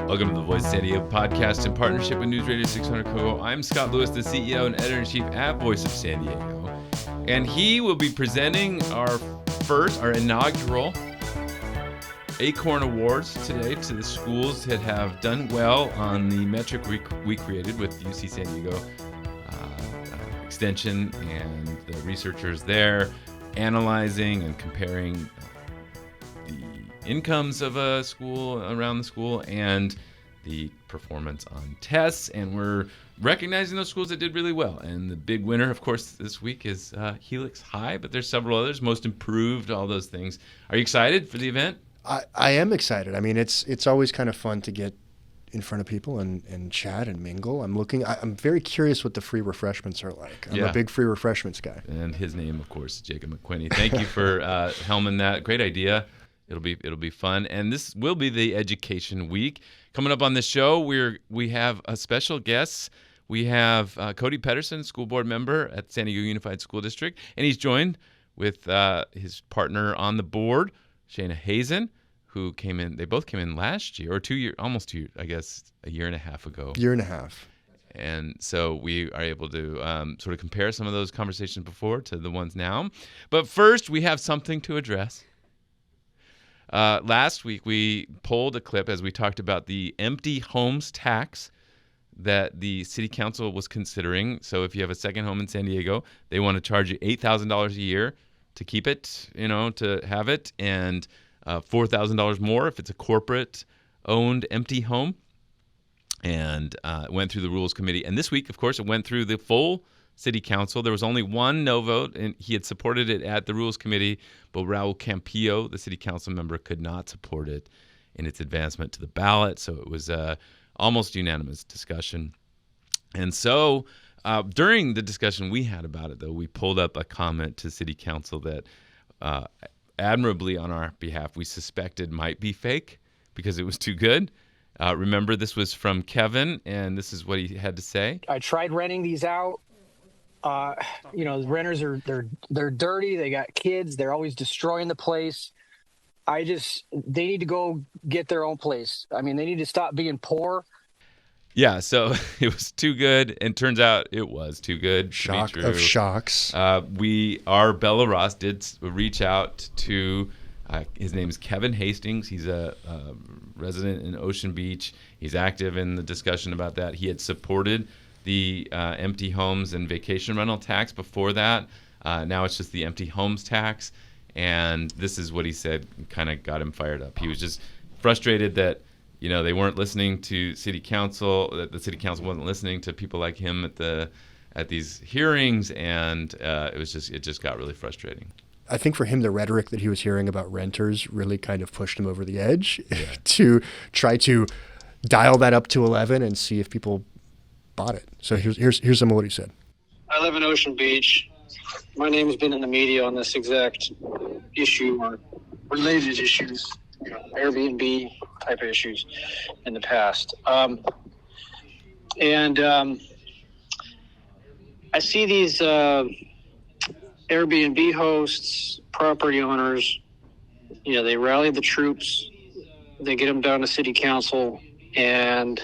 Welcome to the Voice of San Diego podcast in partnership with News Radio 600 Kogo. I'm Scott Lewis, the CEO and editor-in-chief at Voice of San Diego. And he will be presenting our inaugural Acorn Awards today to the schools that have done well on the metric we created with UC San Diego Extension and the researchers there analyzing and comparing the incomes of a school around the school and the performance on tests, and we're recognizing those schools that did really well. And the big winner, of course, this week is Helix High, but there's several others, most improved, all those things. Are you excited for the event? I am excited. I mean, it's always kind of fun to get in front of people and chat and mingle. I'm very curious what the free refreshments are like. I'm a big free refreshments guy. And his name, of course, is Jakob McWhinney. Thank you for helming that. Great idea. It'll be fun, and this will be the Education Week. Coming up on the show, we have a special guest. We have Cody Petterson, school board member at San Diego Unified School District, and he's joined with his partner on the board, Shana Hazan, who came in. They both came in last year, or almost 2 years, I guess, a year and a half ago. Year and a half. And so we are able to sort of compare some of those conversations before to the ones now. But first, we have something to address. Last week, we pulled a clip as we talked about the empty homes tax that the city council was considering. So if you have a second home in San Diego, they want to charge you $8,000 a year to keep it, to have it, and $4,000 more if it's a corporate-owned empty home. And it went through the Rules Committee. And this week, of course, it went through the full City Council. There was only one no vote, and he had supported it at the Rules Committee, but Raul Campillo, the City Council member, could not support it in its advancement to the ballot. So it was almost unanimous discussion. And so during the discussion we had about it, though, we pulled up a comment to City Council that admirably on our behalf we suspected might be fake because it was too good. Remember, this was from Kevin, and this is what he had to say. I tried renting these out. The renters they're dirty. They got kids. They're always destroying the place. They need to go get their own place. I mean, they need to stop being poor. Yeah, so it was too good, and turns out it was too good. Shock of shocks. Our Bella Ross did reach out to, his name is Kevin Hastings. He's a resident in Ocean Beach. He's active in the discussion about that. He had supported the empty homes and vacation rental tax before that. Now it's just the empty homes tax. And this is what he said kind of got him fired up. He was just frustrated that they weren't listening to City Council, that the City Council wasn't listening to people like him at these hearings, and it just got really frustrating. I think for him, the rhetoric that he was hearing about renters really kind of pushed him over the edge to try to dial that up to 11 and see if people bought it. So here's some of what he said. I live in Ocean Beach. My name has been in the media on this exact issue or related issues, Airbnb type of issues in the past. I see these Airbnb hosts, property owners, they rally the troops, they get them down to City Council, and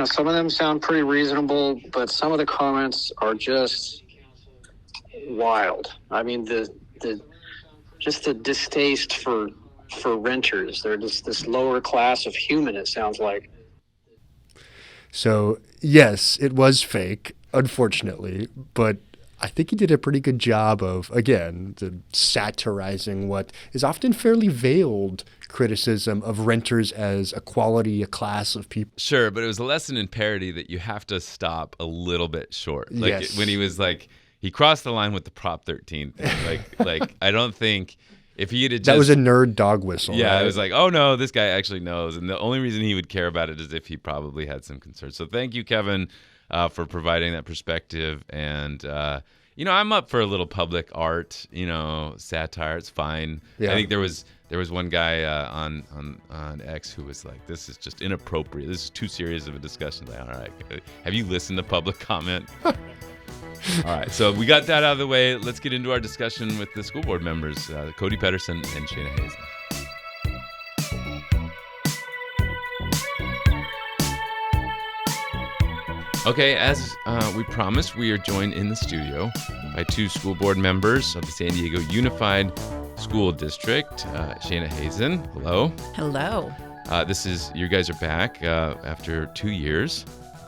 some of them sound pretty reasonable, but some of the comments are just wild. I mean, the distaste for renters. They're just this lower class of human, it sounds like. So, yes, it was fake, unfortunately, but I think he did a pretty good job of, again, satirizing what is often fairly veiled criticism of renters as a class of people. Sure, but it was a lesson in parody that you have to stop a little bit short. Like yes. When he was like, he crossed the line with the Prop 13 thing. Like I don't think if he had just... That was a nerd dog whistle. Yeah, right? It was like, oh no, this guy actually knows. And the only reason he would care about it is if he probably had some concerns. So thank you, Kevin, for providing that perspective. And, I'm up for a little public art, satire. It's fine. Yeah. I think there was one guy on X who was like, this is just inappropriate. This is too serious of a discussion. Like, all right, have you listened to public comment? All right, so we got that out of the way. Let's get into our discussion with the school board members, Cody Petterson and Shana Hazan. Okay, as we promised, we are joined in the studio by two school board members of the San Diego Unified School District, Shana Hazan. Hello. Hello. You guys are back after 2 years.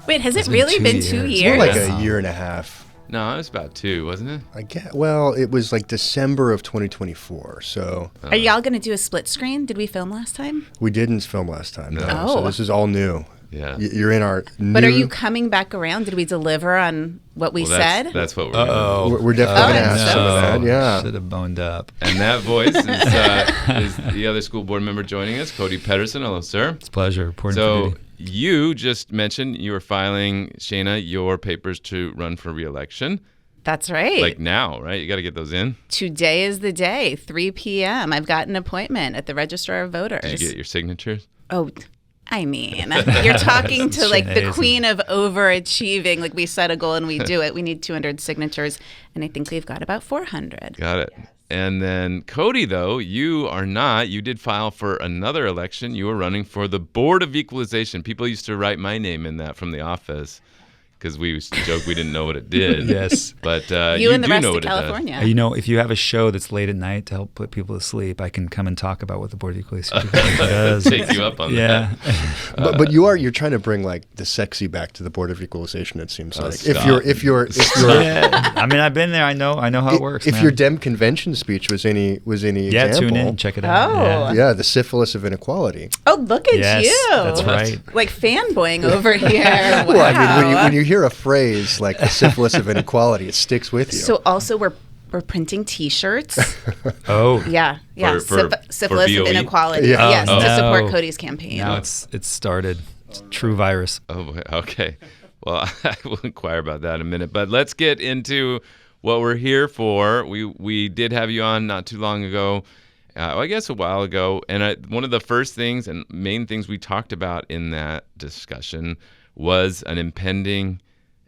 Wait, has it really been 2 It's years? more like a year and a half. No, it was about 2, wasn't it? I guess. Well, it was like December of 2024. So Are y'all going to do a split screen? Did we film last time? we didn't film last time. No. Oh. So this is all new. Yeah. You're in our new. But are you coming back around? Did we deliver on what we said? That's what we're going to We're definitely going to Oh, have some of that. Yeah. Should have boned up. And that voice is the other school board member joining us, Cody Petterson. Hello, sir. It's a pleasure. Reporting for So duty. you just mentioned you were filing, Shana, your papers to run for re-election. That's right. Like now, right? You got to get those in. Today is the day, 3 p.m. I've got an appointment at the Registrar of Voters. Did you get your signatures? Oh, I mean, you're talking to like the Shana queen of overachieving. Like we set a goal and we do it. We need 200 signatures, and I think we've got about 400. Got it. And then Cody, though, you are not. You did file for another election. You were running for the Board of Equalization. People used to write my name in that from the office because we used to joke we didn't know what it did. Yes. But You and the do rest know of what it does. California. You know, if you have a show that's late at night to help put people to sleep, I can come and talk about what the Board of Equalization does. Take you up on Yeah. But you're trying to bring like the sexy back to the Board of Equalization. It seems like stop. if you're Yeah. I mean, I've been there. I know how it works. if man. your Dem convention speech was any yeah, example, tune in, check it out. Oh. yeah, the syphilis of inequality. Oh, look at Yes, you. that's right. Like fanboying over here. Wow. Well, I mean, when you hear a phrase like the syphilis of inequality, it sticks with you. So also we're printing T-shirts. Oh. Yeah. For Syphilis of BOE? inequality. Yeah. Yes, Oh, to no. support Cody's campaign. Now it's started. It's a true virus. Oh, boy. Okay. Well, I will inquire about that in a minute. But let's get into what we're here for. We did have you on not too long ago, I guess a while ago. And one of the first things and main things we talked about in that discussion was an impending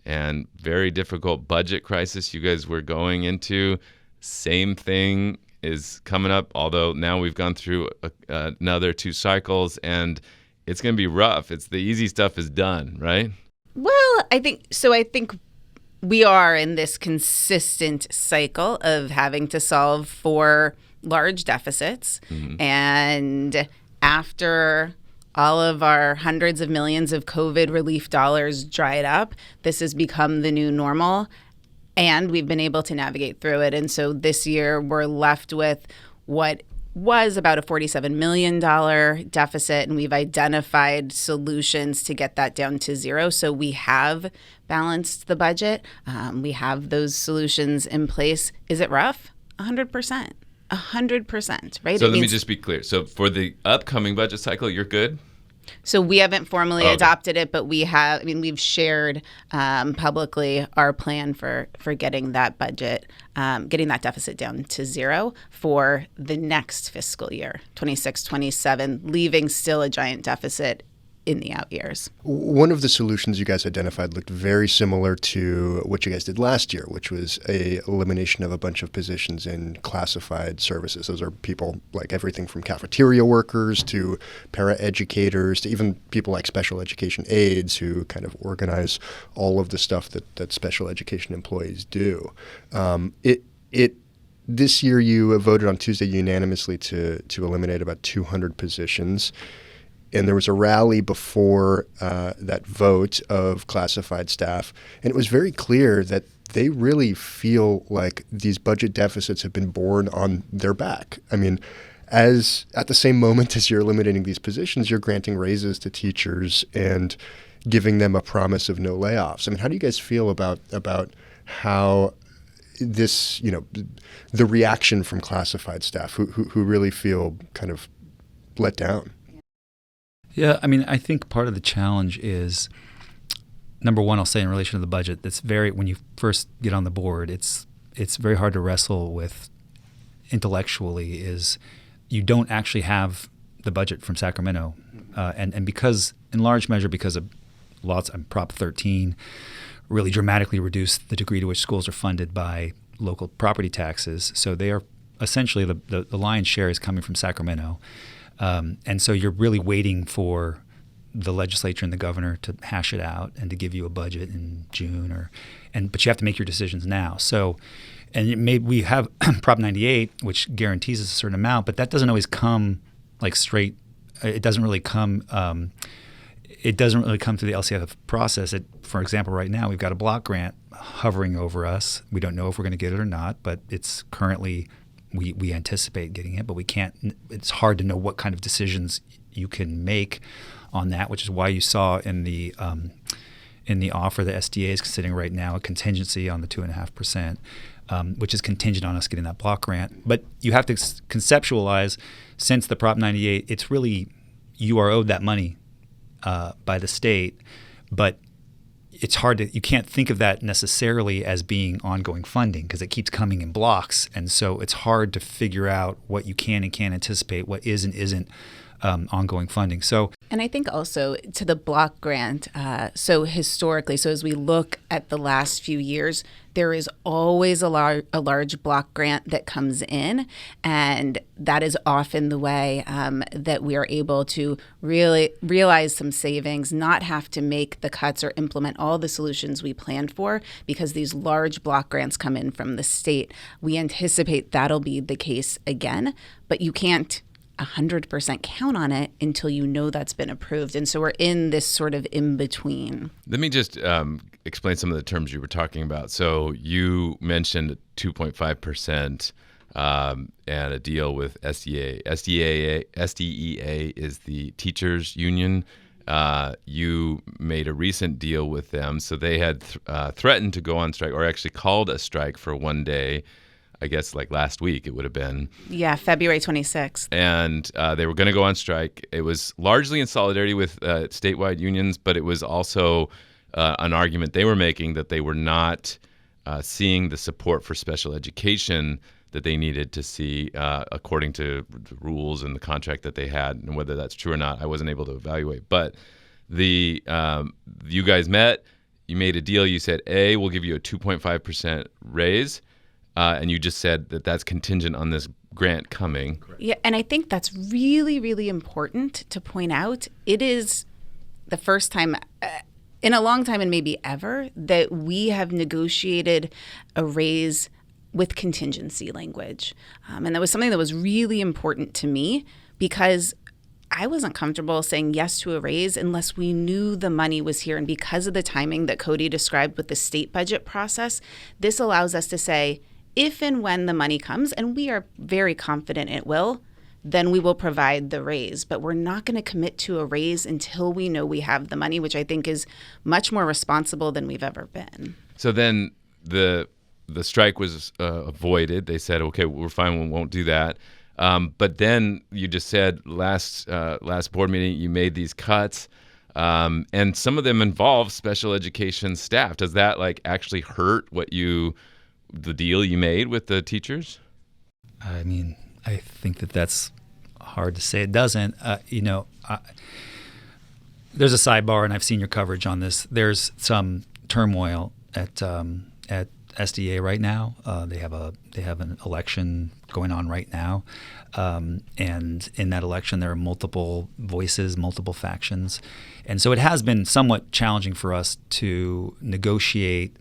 and very difficult budget crisis you guys were going into. Same thing is coming up, although now we've gone through another 2 cycles, and it's going to be rough. It's the easy stuff is done, right? Well, I think we are in this consistent cycle of having to solve for large deficits. And after all of our hundreds of millions of COVID relief dollars dried up, this has become the new normal. And we've been able to navigate through it. And so this year we're left with what was about a $47 million deficit, and we've identified solutions to get that down to zero. So we have balanced the budget. We have those solutions in place. Is it rough? 100%. 100%, right? So let me just be clear. So for the upcoming budget cycle, you're good? So we haven't formally Okay. adopted it, but we have. I mean, we've shared publicly our plan for getting that budget, getting that deficit down to zero for the next fiscal year, 26-27, leaving still a giant deficit in the out years. One of the solutions you guys identified looked very similar to what you guys did last year, which was a elimination of a bunch of positions in classified services. Those are people like everything from cafeteria workers to paraeducators to even people like special education aides who kind of organize all of the stuff that special education employees do. This year you voted on Tuesday unanimously to eliminate about 200 positions. And there was a rally before that vote of classified staff. And it was very clear that they really feel like these budget deficits have been borne on their back. I mean, at the same moment as you're eliminating these positions, you're granting raises to teachers and giving them a promise of no layoffs. I mean, how do you guys feel about how this, the reaction from classified staff who really feel kind of let down? Yeah, I mean, I think part of the challenge is, number one, I'll say in relation to the budget, when you first get on the board, it's very hard to wrestle with intellectually, is you don't actually have the budget from Sacramento. And because, in large measure, because of Prop 13 really dramatically reduced the degree to which schools are funded by local property taxes. So they are essentially, the lion's share is coming from Sacramento. And so you're really waiting for the legislature and the governor to hash it out and to give you a budget in June, but you have to make your decisions now. So, and we have Prop 98, which guarantees us a certain amount, but that doesn't always come like straight. It doesn't really come. It doesn't really come through the LCF process. For example, right now we've got a block grant hovering over us. We don't know if we're going to get it or not, but it's currently we anticipate getting it, but we can't. It's hard to know what kind of decisions you can make on that, which is why you saw in the offer the SDA is considering right now a contingency on the 2.5%, which is contingent on us getting that block grant. But you have to conceptualize, since the Prop 98, it's really you are owed that money by the state, but it's hard to, you can't think of that necessarily as being ongoing funding because it keeps coming in blocks. And so it's hard to figure out what you can and can't anticipate, what is and isn't ongoing funding. So, and I think also to the block grant, so historically, so as we look at the last few years, there is always a large block grant that comes in, and that is often the way that we are able to really realize some savings, not have to make the cuts or implement all the solutions we planned for, because these large block grants come in from the state. We anticipate that'll be the case again, but you can't 100% count on it until you know that's been approved. And so we're in this sort of in between. Let me just explain some of the terms you were talking about. So you mentioned 2.5% and a deal with SDEA. SDEA is the teachers union. You made a recent deal with them. So they had threatened to go on strike, or actually called a strike for one day. I guess like last week it would have been. Yeah, February 26th. And they were going to go on strike. It was largely in solidarity with statewide unions, but it was also an argument they were making that they were not seeing the support for special education that they needed to see according to the rules and the contract that they had. And whether that's true or not, I wasn't able to evaluate. But you guys met, you made a deal. You said, A, we'll give you a 2.5% raise. And you just said that that's contingent on this grant coming. Yeah, and I think that's really, really important to point out. It is the first time in a long time, and maybe ever, that we have negotiated a raise with contingency language. And that was something that was really important to me, because I wasn't comfortable saying yes to a raise unless we knew the money was here. And because of the timing that Cody described with the state budget process, this allows us to say, if and when the money comes, and we are very confident it will, then we will provide the raise. But we're not going to commit to a raise until we know we have the money, which I think is much more responsible than we've ever been. So then the strike was avoided. They said, okay, we're fine, we won't do that. But then you just said last board meeting you made these cuts, and some of them involve special education staff. Does that actually hurt the deal you made with the teachers? I mean, I think that's hard to say. It doesn't. There's a sidebar, and I've seen your coverage on this. There's some turmoil at SDA right now. They have an election going on right now, and in that election there are multiple voices, multiple factions, and so it has been somewhat challenging for us to negotiate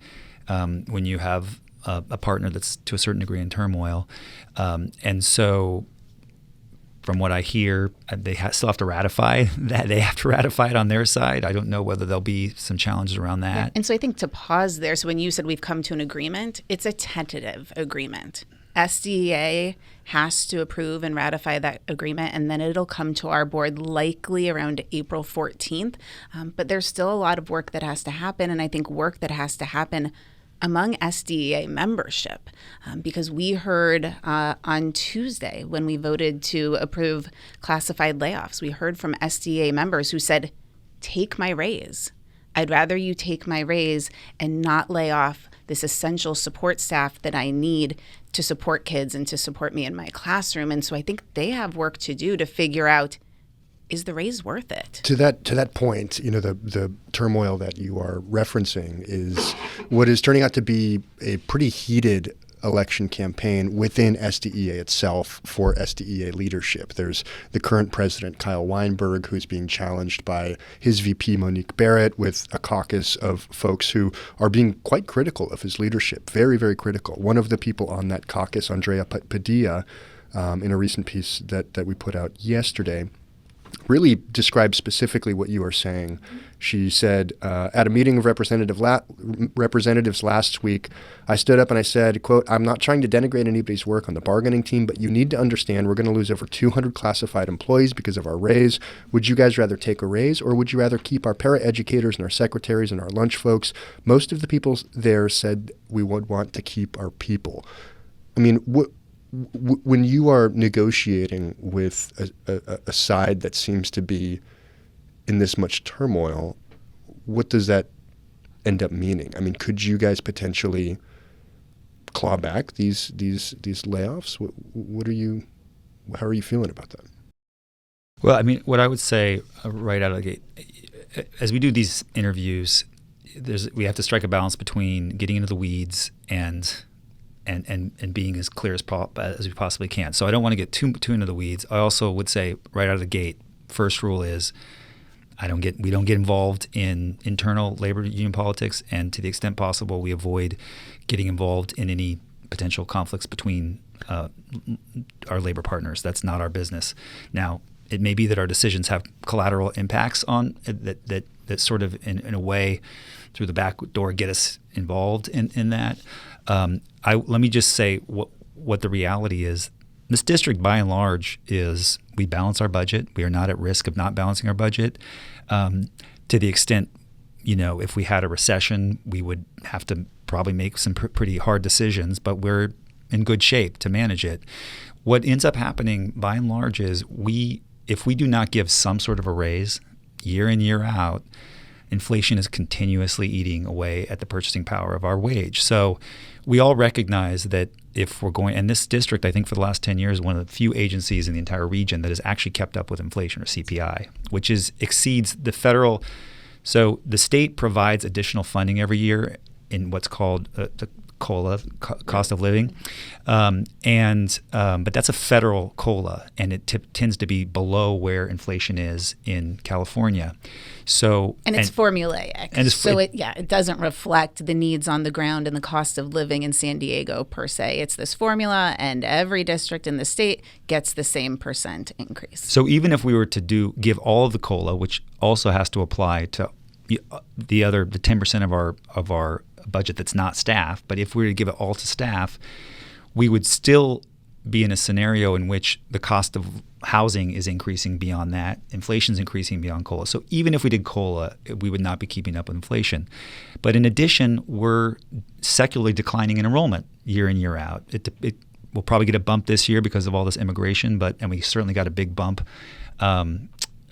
when you have a partner that's to a certain degree in turmoil. And so from what I hear, they still have to ratify that. They have to ratify it on their side. I don't know whether there'll be some challenges around that. Yeah. And so I think to pause there, so when you said we've come to an agreement, it's a tentative agreement. SDEA has to approve and ratify that agreement, and then it'll come to our board likely around April 14th. But there's still a lot of work that has to happen, and I think work that has to happen among SDEA membership, because we heard on Tuesday when we voted to approve classified layoffs, we heard from SDEA members who said, take my raise. I'd rather you take my raise and not lay off this essential support staff that I need to support kids and to support me in my classroom. And so I think they have work to do to figure out, is the raise worth it? To that point, the turmoil that you are referencing is what is turning out to be a pretty heated election campaign within SDEA itself for SDEA leadership. There's the current president, Kyle Weinberg, who's being challenged by his VP, Monique Barrett, with a caucus of folks who are being quite critical of his leadership, very, very critical. One of the people on that caucus, Andrea Padilla, in a recent piece that we put out yesterday, really described specifically what you are saying. She said, at a meeting of representatives last week, I stood up and I said, quote, "I'm not trying to denigrate anybody's work on the bargaining team, but you need to understand we're going to lose over 200 classified employees because of our raise. Would you guys rather take a raise, or would you rather keep our paraeducators and our secretaries and our lunch folks? Most of the people there said we would want to keep our people." I mean, when you are negotiating with a side that seems to be in this much turmoil, what does that end up meaning? I mean, could you guys potentially claw back these layoffs? How are you feeling about that? Well, I mean, what I would say right out of the gate, as we do these interviews, we have to strike a balance between getting into the weeds and being as clear as we possibly can. So I don't want to get too into the weeds. I also would say right out of the gate, first rule is we don't get involved in internal labor union politics, and to the extent possible, we avoid getting involved in any potential conflicts between our labor partners. That's not our business. Now, it may be that our decisions have collateral impacts on that sort of in a way through the back door get us involved in that. Let me just say what the reality is. This district, by and large, is we balance our budget. We are not at risk of not balancing our budget. To the extent, if we had a recession, we would have to probably make some pretty hard decisions, but we're in good shape to manage it. What ends up happening, by and large, is if we do not give some sort of a raise year in, year out, inflation is continuously eating away at the purchasing power of our wage. So we all recognize that if we're going, and this district, I think for the last 10 years, one of the few agencies in the entire region that has actually kept up with inflation, or CPI, which exceeds the federal. So the state provides additional funding every year in what's called the COLA, cost of living, but that's a federal COLA, and it tends to be below where inflation is in California. So it's formulaic, and it doesn't reflect the needs on the ground and the cost of living in San Diego per se. It's this formula, and every district in the state gets the same percent increase. So even if we were to give all of the COLA, which also has to apply to the 10% of our budget that's not staff, but if we were to give it all to staff, we would still be in a scenario in which the cost of housing is increasing beyond that, inflation's increasing beyond COLA. So even if we did COLA, we would not be keeping up with inflation. But in addition, we're secularly declining in enrollment year in, year out. We'll probably get a bump this year because of all this immigration, and we certainly got a big bump.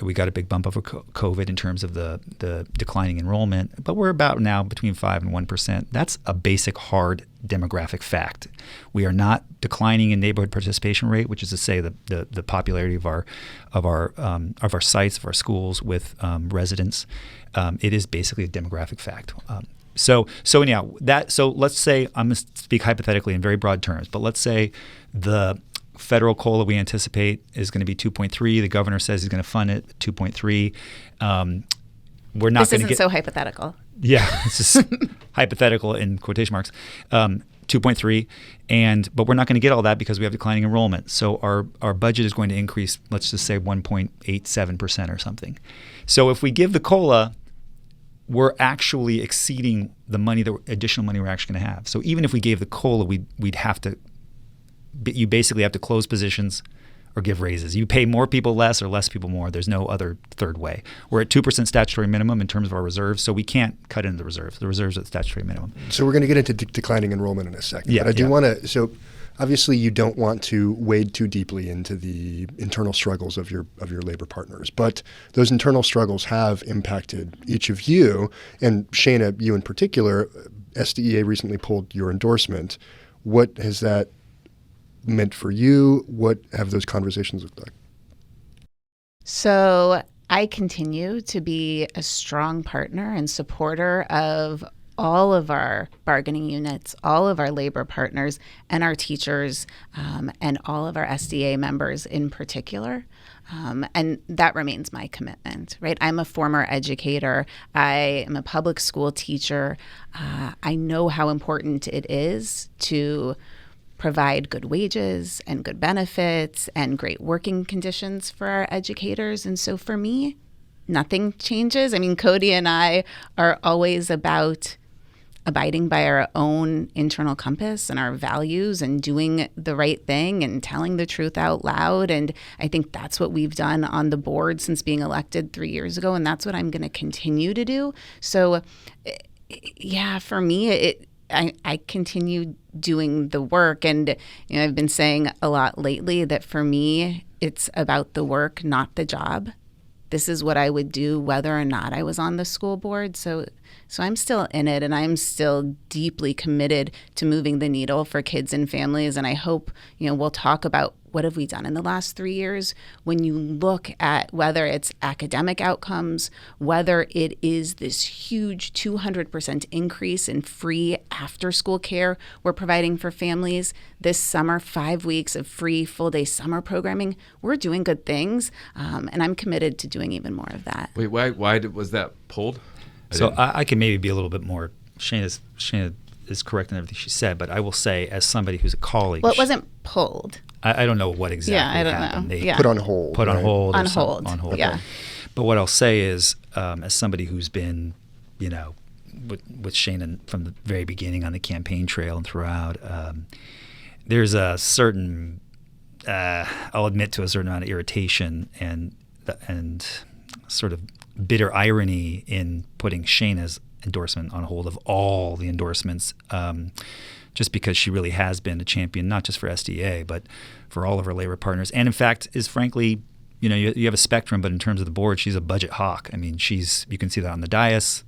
We got a big bump over COVID in terms of the declining enrollment, but we're about now between 5 and 1%. That's a basic hard demographic fact. We are not declining in neighborhood participation rate, which is to say the popularity of our sites, of our schools with residents. It is basically a demographic fact. So anyhow, let's say, I'm going to speak hypothetically in very broad terms, but let's say the federal COLA we anticipate is going to be 2.3. The governor says he's going to fund it 2.3. We're not this going to isn't get so hypothetical. Yeah, it's just hypothetical in quotation marks. 2.3, but we're not going to get all that because we have declining enrollment. So our budget is going to increase, let's just say 1.87% or something. So if we give the COLA, we're actually exceeding the additional money we're actually going to have. So even if we gave the COLA, we'd have to. You basically have to close positions or give raises. You pay more people less or less people more. There's no other third way. We're at 2% statutory minimum in terms of our reserves, so we can't cut into the reserves. The reserves are at statutory minimum. So we're going to get into declining enrollment in a second. Yeah, but I do want to. So obviously, you don't want to wade too deeply into the internal struggles of your labor partners, but those internal struggles have impacted each of you, and Shana, you in particular. SDEA recently pulled your endorsement. What has that meant for you? What have those conversations looked like? So I continue to be a strong partner and supporter of all of our bargaining units, all of our labor partners, and our teachers, and all of our SDA members in particular. And that remains my commitment, right? I'm a former educator. I am a public school teacher. I know how important it is to provide good wages and good benefits and great working conditions for our educators. And so for me, nothing changes. I mean, Cody and I are always about abiding by our own internal compass and our values and doing the right thing and telling the truth out loud. And I think that's what we've done on the board since being elected 3 years ago. And that's what I'm going to continue to do. So, yeah, for me, I continue doing the work. And I've been saying a lot lately that for me, it's about the work, not the job. This is what I would do whether or not I was on the school board. So I'm still in it, and I'm still deeply committed to moving the needle for kids and families. And I hope, we'll talk about what have we done in the last 3 years. When you look at whether it's academic outcomes, whether it is this huge 200% increase in free after-school care we're providing for families this summer, 5 weeks of free full-day summer programming, we're doing good things, and I'm committed to doing even more of that. Wait, why was that pulled? I can maybe be a little bit more. Shana is correct in everything she said, but I will say, as somebody who's a colleague, well, it wasn't pulled. I don't know what exactly happened. Know. They put on hold. Put on hold. On hold. On hold. Yeah. But what I'll say is, as somebody who's been, with Shana from the very beginning on the campaign trail and throughout, there's a certain, I'll admit to a certain amount of irritation and sort of bitter irony in putting Shana's endorsement on hold of all the endorsements, just because she really has been a champion, not just for SDA, but for all of her labor partners. And in fact, is frankly, you have a spectrum, but in terms of the board, she's a budget hawk. I mean, you can see that on the dais,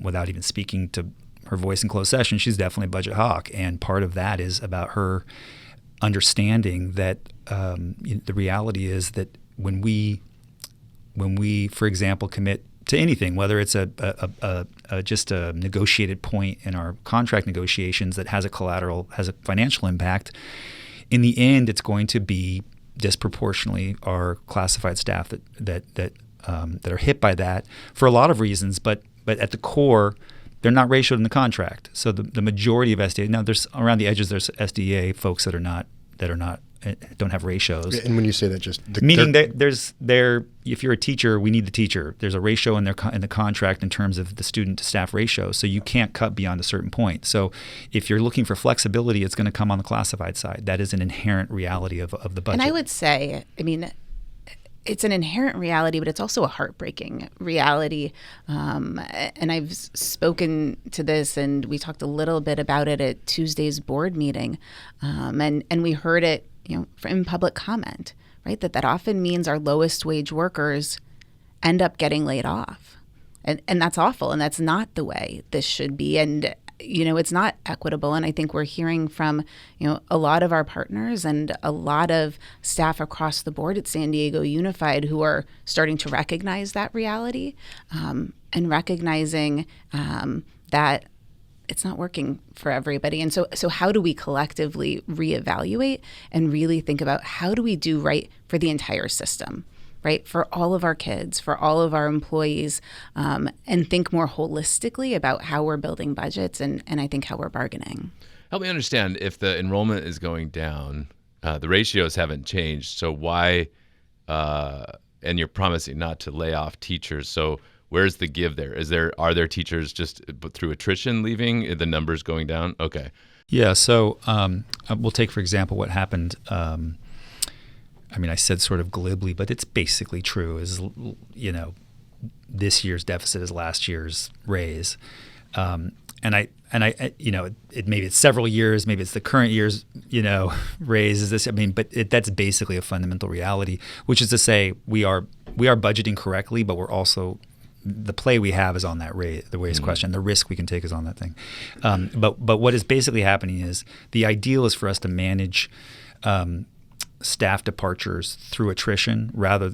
without even speaking to her voice in closed session. She's definitely a budget hawk. And part of that is about her understanding that the reality is that when we, for example, commit to anything, whether it's just a negotiated point in our contract negotiations that has a financial impact, in the end, it's going to be disproportionately our classified staff that are hit by that for a lot of reasons. But at the core, they're not ratioed in the contract. So the majority of SDA, now there's around the edges, there's SDA folks that don't have ratios. And when you say that, just meaning that if you're a teacher, we need the teacher. There's a ratio in the contract in terms of the student to staff ratio, so you can't cut beyond a certain point. So if you're looking for flexibility, it's going to come on the classified side. That is an inherent reality of the budget. And I would say, it's an inherent reality, but it's also a heartbreaking reality. And I've spoken to this, and we talked a little bit about it at Tuesday's board meeting, and we heard it, in public comment, right? That often means our lowest wage workers end up getting laid off, and that's awful, and that's not the way this should be. And it's not equitable. And I think we're hearing from, a lot of our partners and a lot of staff across the board at San Diego Unified who are starting to recognize that reality, and recognizing that it's not working for everybody. And so how do we collectively reevaluate and really think about how do we do right for the entire system? Right, for all of our kids, for all of our employees, and think more holistically about how we're building budgets and I think how we're bargaining. Help me understand, if the enrollment is going down, the ratios haven't changed, so why, and you're promising not to lay off teachers, so where's the give there? Are there teachers just through attrition leaving, the numbers going down? Okay. Yeah, so we'll take, for example, what happened. I said sort of glibly, but it's basically true. This year's deficit is last year's raise, and I maybe it's several years, maybe it's the current year's raise. Is this? But that's basically a fundamental reality, which is to say we are budgeting correctly, but we're also the play we have is on that raise, the raise question. The risk we can take is on that thing. But what is basically happening is the ideal is for us to manage staff departures through attrition,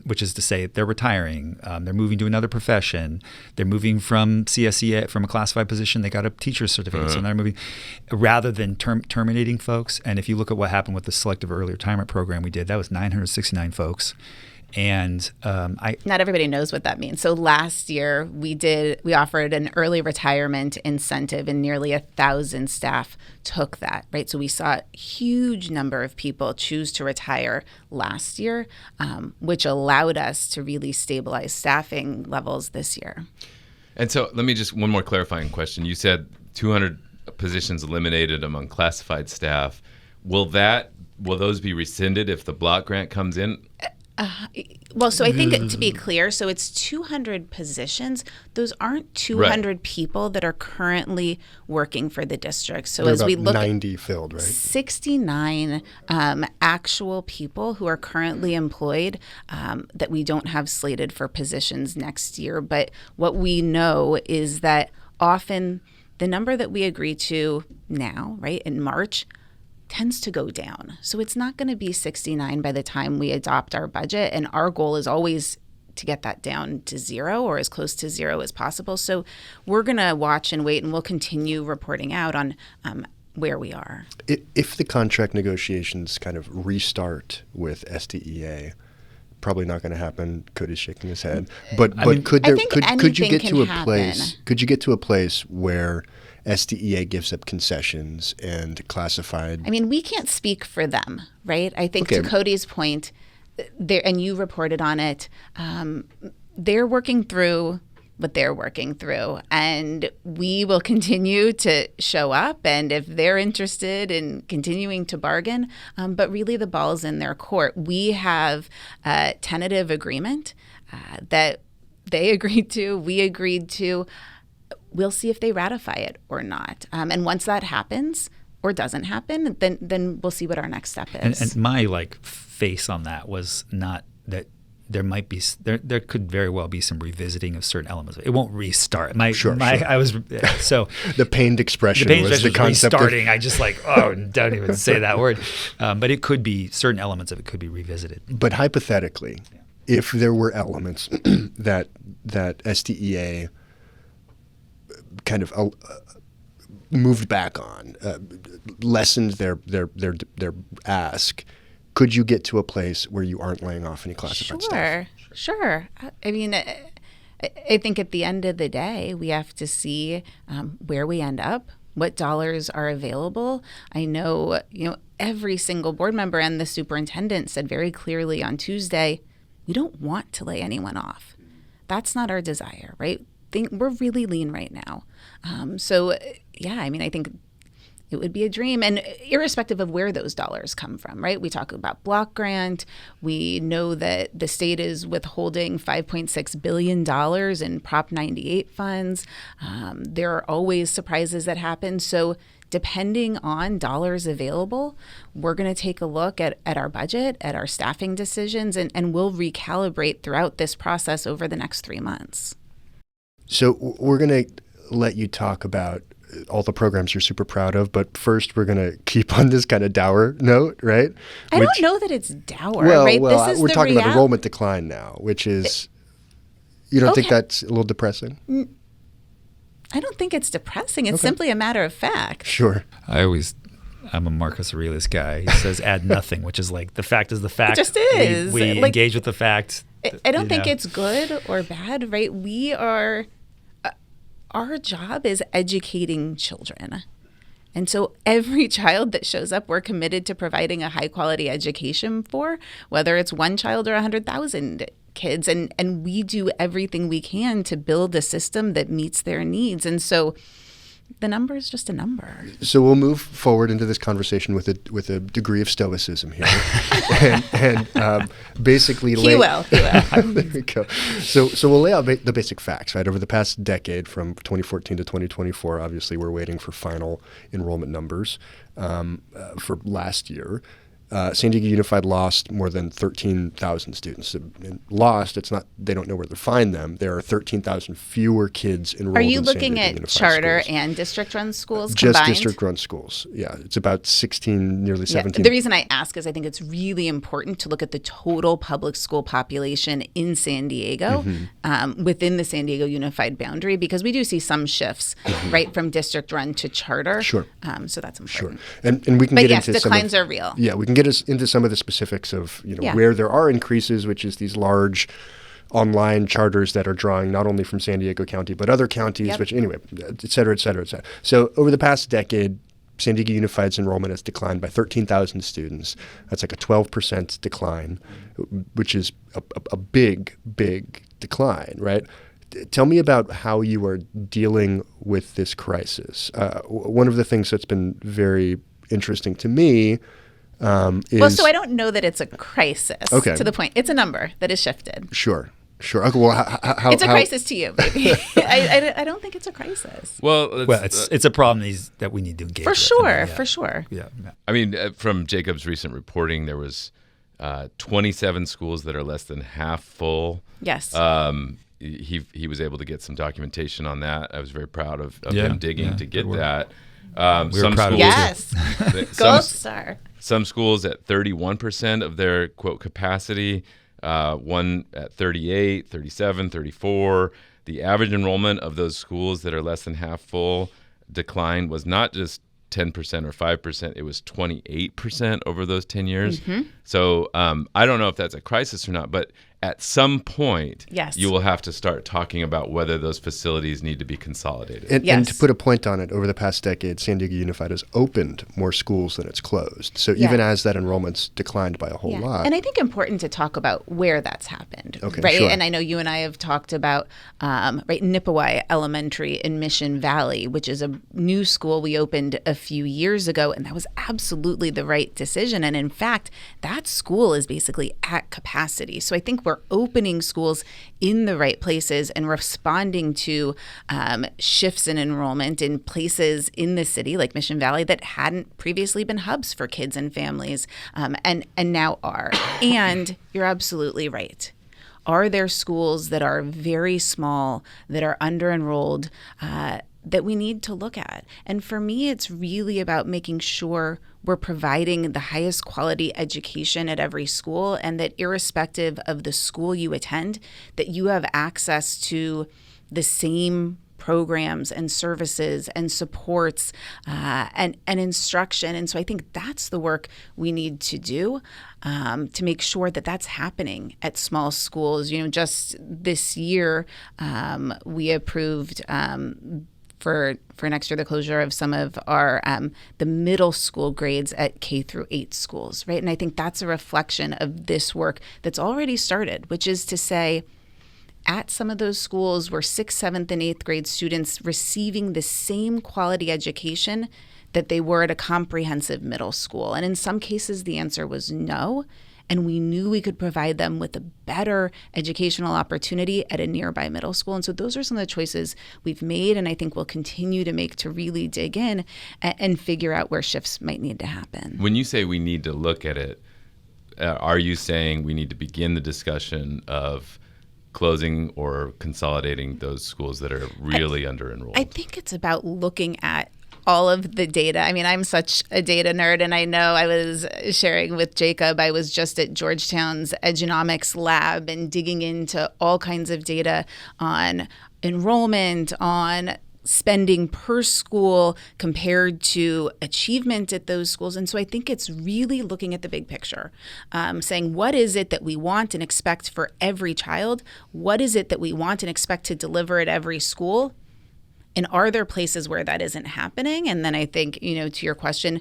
which is to say they're retiring, they're moving to another profession, they're moving from CSEA, from a classified position, they got a teacher's certificate, so they're moving, rather than terminating folks. And if you look at what happened with the selective early retirement program we did, that was 969 folks. And not everybody knows what that means. So last year we offered an early retirement incentive, and nearly 1,000 staff took that, right? So we saw a huge number of people choose to retire last year, which allowed us to really stabilize staffing levels this year. And so let me just, one more clarifying question. You said 200 positions eliminated among classified staff. Will those be rescinded if the block grant comes in? Well, so I think to be clear, so it's 200 positions. Those aren't 200 people that are currently working for the district. So They're as we about look 90 filled, right? 69 actual people who are currently employed that we don't have slated for positions next year. But what we know is that often the number that we agree to now, right, in March, tends to go down. So it's not going to be 69 by the time we adopt our budget. And our goal is always to get that down to zero or as close to zero as possible. So we're going to watch and wait, and we'll continue reporting out on where we are. If the contract negotiations kind of restart with SDEA, probably not going to happen. Cody's shaking his head. But could you get to a place? Could you get to a place where SDEA gives up concessions and classified? I mean, we can't speak for them, right? I think to Cody's point, and you reported on it, they're working through what they're working through, and we will continue to show up, and if they're interested in continuing to bargain, but really the ball's in their court. We have a tentative agreement that they agreed to, we agreed to. We'll see if they ratify it or not. And once that happens or doesn't happen, then we'll see what our next step is. And my face on that was not that there might be there could very well be some revisiting of certain elements. It won't restart. Sure. I was so the pained expression was the concept restarting. I just don't even say that word. But it could be certain elements of it could be revisited. But hypothetically, if there were elements that SDEA kind of moved back on, lessened their ask, could you get to a place where you aren't laying off any classified staff? Sure. I mean, I think at the end of the day, we have to see where we end up, what dollars are available. I know, every single board member and the superintendent said very clearly on Tuesday, we don't want to lay anyone off. That's not our desire, right? We're really lean right now. I think it would be a dream. And irrespective of where those dollars come from, right? We talk about block grant. We know that the state is withholding $5.6 billion in Prop 98 funds. There are always surprises that happen. So depending on dollars available, we're going to take a look at our budget, at our staffing decisions, and we'll recalibrate throughout this process over the next 3 months. So we're going to let you talk about all the programs you're super proud of, but first we're going to keep on this kind of dour note, right? I don't know that it's dour, right? Well, this is we're talking about enrollment decline now, which is, you don't think that's a little depressing? I don't think it's depressing. It's simply a matter of fact. Sure. I'm a Marcus Aurelius guy. He says add nothing, which is the fact is the fact. It just is. We engage with the fact. I don't think it's good or bad, right? Our job is educating children. And so every child that shows up, we're committed to providing a high quality education for, whether it's one child or 100,000 kids. And we do everything we can to build a system that meets their needs. And so the number is just a number. So we'll move forward into this conversation with a degree of stoicism here, and basically he will. There we go. So we'll lay out the basic facts, right? Over the past decade, from 2014 to 2024, obviously we're waiting for final enrollment numbers for last year. San Diego Unified lost more than 13,000 students. And lost, it's not, they don't know where to find them. There are 13,000 fewer kids enrolled Are you in San looking Diego at Unified charter schools. and district-run schools Just combined? district-run schools. Yeah, it's about 16, nearly Yeah. 17. The reason I ask is I think it's really important to look at the total public school population in San Diego within the San Diego Unified boundary, because we do see some shifts right from district-run to charter. Sure. So that's Sure. important. And we can But get yes, into declines some of, are real. Yeah, we can get us into some of the specifics of where there are increases, which is these large online charters that are drawing not only from San Diego County but other counties, which anyway, et cetera, et cetera, et cetera. So over the past decade, San Diego Unified's enrollment has declined by 13,000 students. That's like a 12% decline, which is a big, big decline, right? Tell me about how you are dealing with this crisis. One of the things that's been very interesting to me is... Well, so I don't know that it's a crisis. Okay. To the point. It's a number that is shifted. Sure. Okay, well, how... It's a crisis to you, maybe. I don't think it's a crisis. Well, it's a problem that we need to engage For with. sure, for sure. Yeah. I mean, from Jacob's recent reporting, there was 27 schools that are less than half full. Yes. He was able to get some documentation on that. I was very proud of Yeah, him digging to get that. We were proud of Yes. Gold star. Some schools at 31% of their, quote, capacity, one at 38, 37, 34. The average enrollment of those schools that are less than half full decline was not just 10% or 5%, it was 28% over those 10 years. So I don't know if that's a crisis or not, but at some point, Yes. you will have to start talking about whether those facilities need to be consolidated. And to put a point on it, over the past decade, San Diego Unified has opened more schools than it's closed. So even as that enrollment's declined by a whole lot. And I think important to talk about where that's happened, Okay, right? sure. And I know you and I have talked about, Nippawai Elementary in Mission Valley, which is a new school we opened a few years ago, and that was absolutely the right decision. And in fact, that school is basically at capacity. So I think we're opening schools in the right places and responding to shifts in enrollment in places in the city like Mission Valley that hadn't previously been hubs for kids and families, and now are. And you're absolutely right. Are there schools that are very small, that are under-enrolled, that we need to look at? And for me, it's really about making sure we're providing the highest quality education at every school, and that irrespective of the school you attend, that you have access to the same programs and services and supports and instruction. And so I think that's the work we need to do to make sure that that's happening at small schools. Just this year, we approved for next year the closure of some of our the middle school grades at K through 8 schools, right? And I think that's a reflection of this work that's already started, which is to say, at some of those schools were 6th, 7th, and 8th grade students receiving the same quality education that they were at a comprehensive middle school. And in some cases, the answer was no. And we knew we could provide them with a better educational opportunity at a nearby middle school. And so those are some of the choices we've made, and I think we'll continue to make to really dig in and figure out where shifts might need to happen. When you say we need to look at it, are you saying we need to begin the discussion of closing or consolidating those schools that are really under-enrolled? I think it's about looking at all of the data. I mean, I'm such a data nerd, and I know I was sharing with Jakob, I was just at Georgetown's Edunomics lab and digging into all kinds of data on enrollment, on spending per school compared to achievement at those schools. And so I think it's really looking at the big picture, saying what is it that we want and expect for every child? What is it that we want and expect to deliver at every school? And are there places where that isn't happening? And then I think, to your question,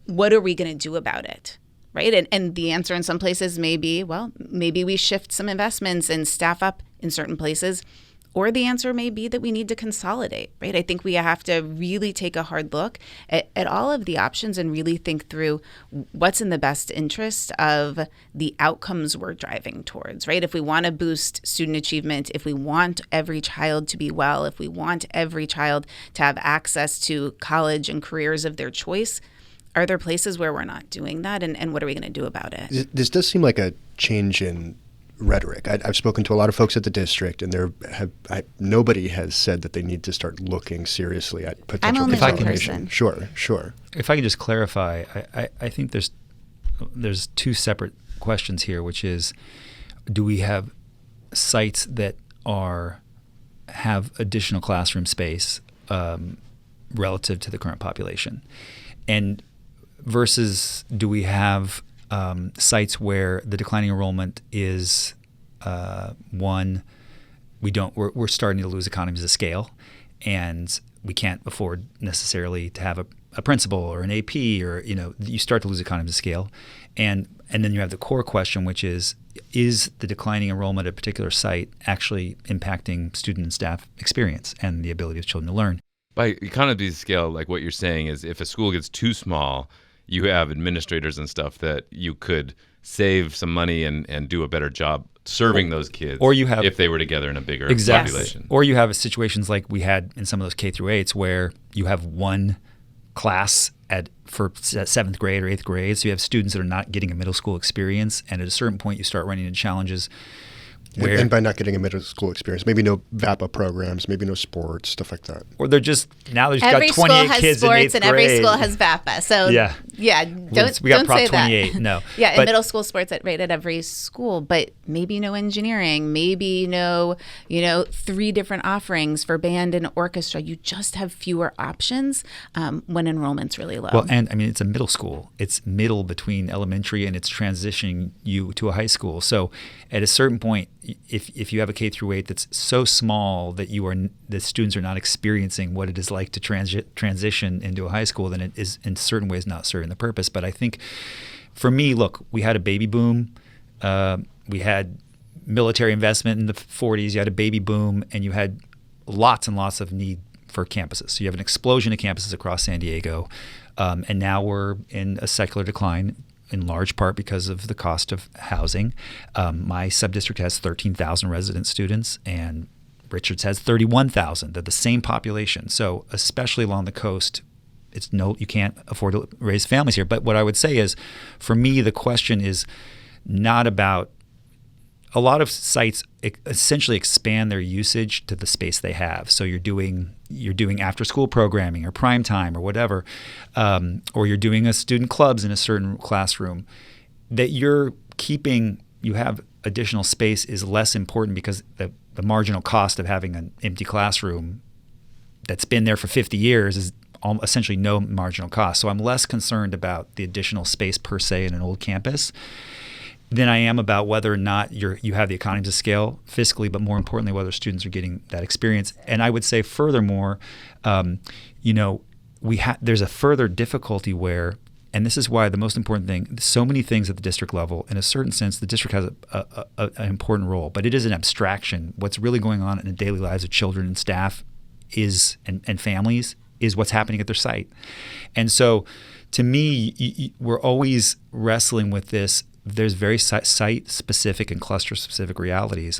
what are we going to do about it? Right. And the answer in some places may be, well, maybe we shift some investments and staff up in certain places. Or the answer may be that we need to consolidate, right? I think we have to really take a hard look at all of the options and really think through what's in the best interest of the outcomes we're driving towards, right? If we want to boost student achievement, if we want every child to be well, if we want every child to have access to college and careers of their choice, are there places where we're not doing that? And what are we going to do about it? This does seem like a change in rhetoric. I've spoken to a lot of folks at the district, and nobody has said that they need to start looking seriously at potential I'm only one consolidation. person. Sure. If I can just clarify, I think there's two separate questions here, which is, do we have sites that have additional classroom space relative to the current population, and versus do we have sites where the declining enrollment is one, we're starting to lose economies of scale, and we can't afford necessarily to have a principal or an AP, or you start to lose economies of scale, and then you have the core question, which is the declining enrollment at a particular site actually impacting student and staff experience and the ability of children to learn? By economies of scale, like what you're saying is, if a school gets too small, you have administrators and stuff that you could save some money and do a better job serving those kids, or you have, if they were together in a bigger population. Or you have situations like we had in some of those K through 8s where you have one class for 7th grade or 8th grade, so you have students that are not getting a middle school experience, and at a certain point you start running into challenges. And by not getting a middle school experience, maybe no VAPA programs, maybe no sports, stuff like that. Or they're just, now there's every got 28 school has kids sports in 8th and grade. every school has VAPA. So we got Prop say 28. That. No. Yeah, but and middle school sports at every school, but maybe no engineering, maybe no, 3 different offerings for band and orchestra. You just have fewer options when enrollment's really low. Well, and I mean, it's a middle school. It's middle between elementary and it's transitioning you to a high school. So at a certain point, if you have a K through 8 that's so small that the students are not experiencing what it is like to transition into a high school, then it is in certain ways not serving the purpose. But I think for me, look, we had a baby boom. We had military investment in the 40s. You had a baby boom, and you had lots and lots of need for campuses. So you have an explosion of campuses across San Diego, and now we're in a secular decline, in large part because of the cost of housing. My subdistrict has 13,000 resident students, and Richards has 31,000. They're the same population. So especially along the coast, you can't afford to raise families here. But what I would say is, for me, the question is not about, a lot of sites essentially expand their usage to the space they have. So you're doing after school programming or prime time or whatever, or you're doing a student clubs in a certain classroom. That you have additional space is less important, because the marginal cost of having an empty classroom that's been there for 50 years is essentially no marginal cost. So I'm less concerned about the additional space per se in an old campus than I am about whether or not you have the economies of scale fiscally, but more importantly, whether students are getting that experience. And I would say furthermore, there's a further difficulty where, and this is why the most important thing, so many things at the district level, in a certain sense, the district has an important role, but it is an abstraction. What's really going on in the daily lives of children and staff and families is what's happening at their site. And so to me, we're always wrestling with this. There's very site-specific and cluster-specific realities.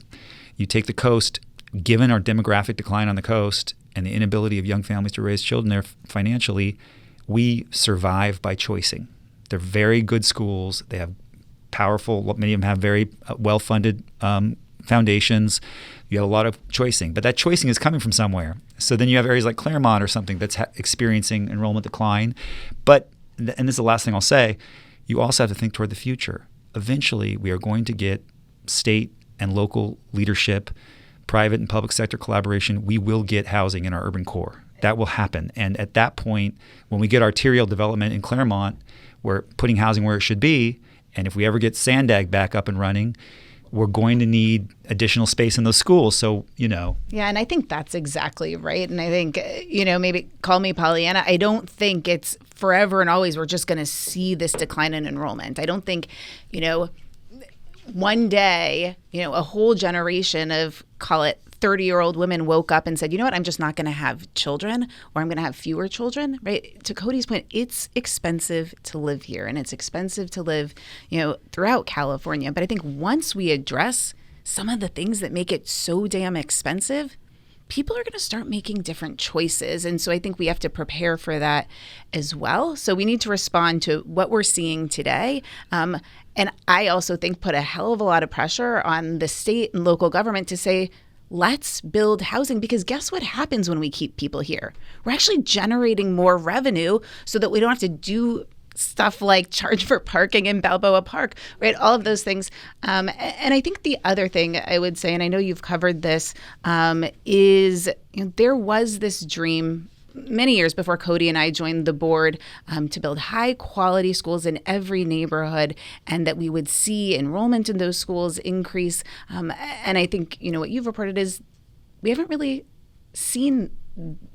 You take the coast, given our demographic decline on the coast and the inability of young families to raise children there financially, we survive by choicing. They're very good schools. They have many of them have very well-funded foundations. You have a lot of choicing, but that choicing is coming from somewhere. So then you have areas like Claremont or something that's experiencing enrollment decline. But, and this is the last thing I'll say, you also have to think toward the future. Eventually, we are going to get state and local leadership, private and public sector collaboration. We will get housing in our urban core. That will happen. And at that point, when we get arterial development in Claremont, we're putting housing where it should be. And if we ever get Sandag back up and running, we're going to need additional space in those schools. So, Yeah, and I think that's exactly right. And I think, maybe call me Pollyanna, I don't think it's forever and always we're just going to see this decline in enrollment. I don't think, one day, a whole generation of, call it 30-year-old women woke up and said, you know what, I'm just not going to have children, or I'm going to have fewer children, right? To Cody's point, it's expensive to live here, and it's expensive to live, throughout California. But I think once we address some of the things that make it so damn expensive, people are going to start making different choices. And so I think we have to prepare for that as well. So we need to respond to what we're seeing today. And I also think put a hell of a lot of pressure on the state and local government to say, let's build housing, because guess what happens when we keep people here? We're actually generating more revenue so that we don't have to do stuff like charge for parking in Balboa Park, right? All of those things. And I think the other thing I would say, and I know you've covered this, is there was this dream many years before Cody and I joined the board to build high quality schools in every neighborhood, and that we would see enrollment in those schools increase. And I think, what you've reported is we haven't really seen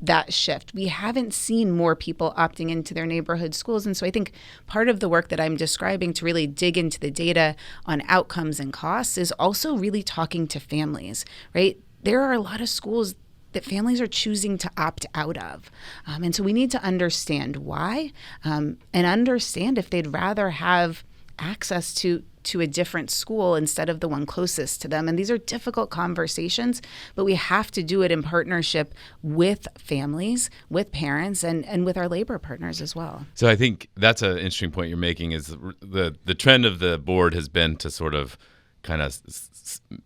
that shift. We haven't seen more people opting into their neighborhood schools. And so I think part of the work that I'm describing to really dig into the data on outcomes and costs is also really talking to families, right? There are a lot of schools that families are choosing to opt out of. And so we need to understand why, and understand if they'd rather have access to a different school instead of the one closest to them. And these are difficult conversations, but we have to do it in partnership with families, with parents, and with our labor partners as well. So I think that's an interesting point you're making, is the trend of the board has been to sort of kind of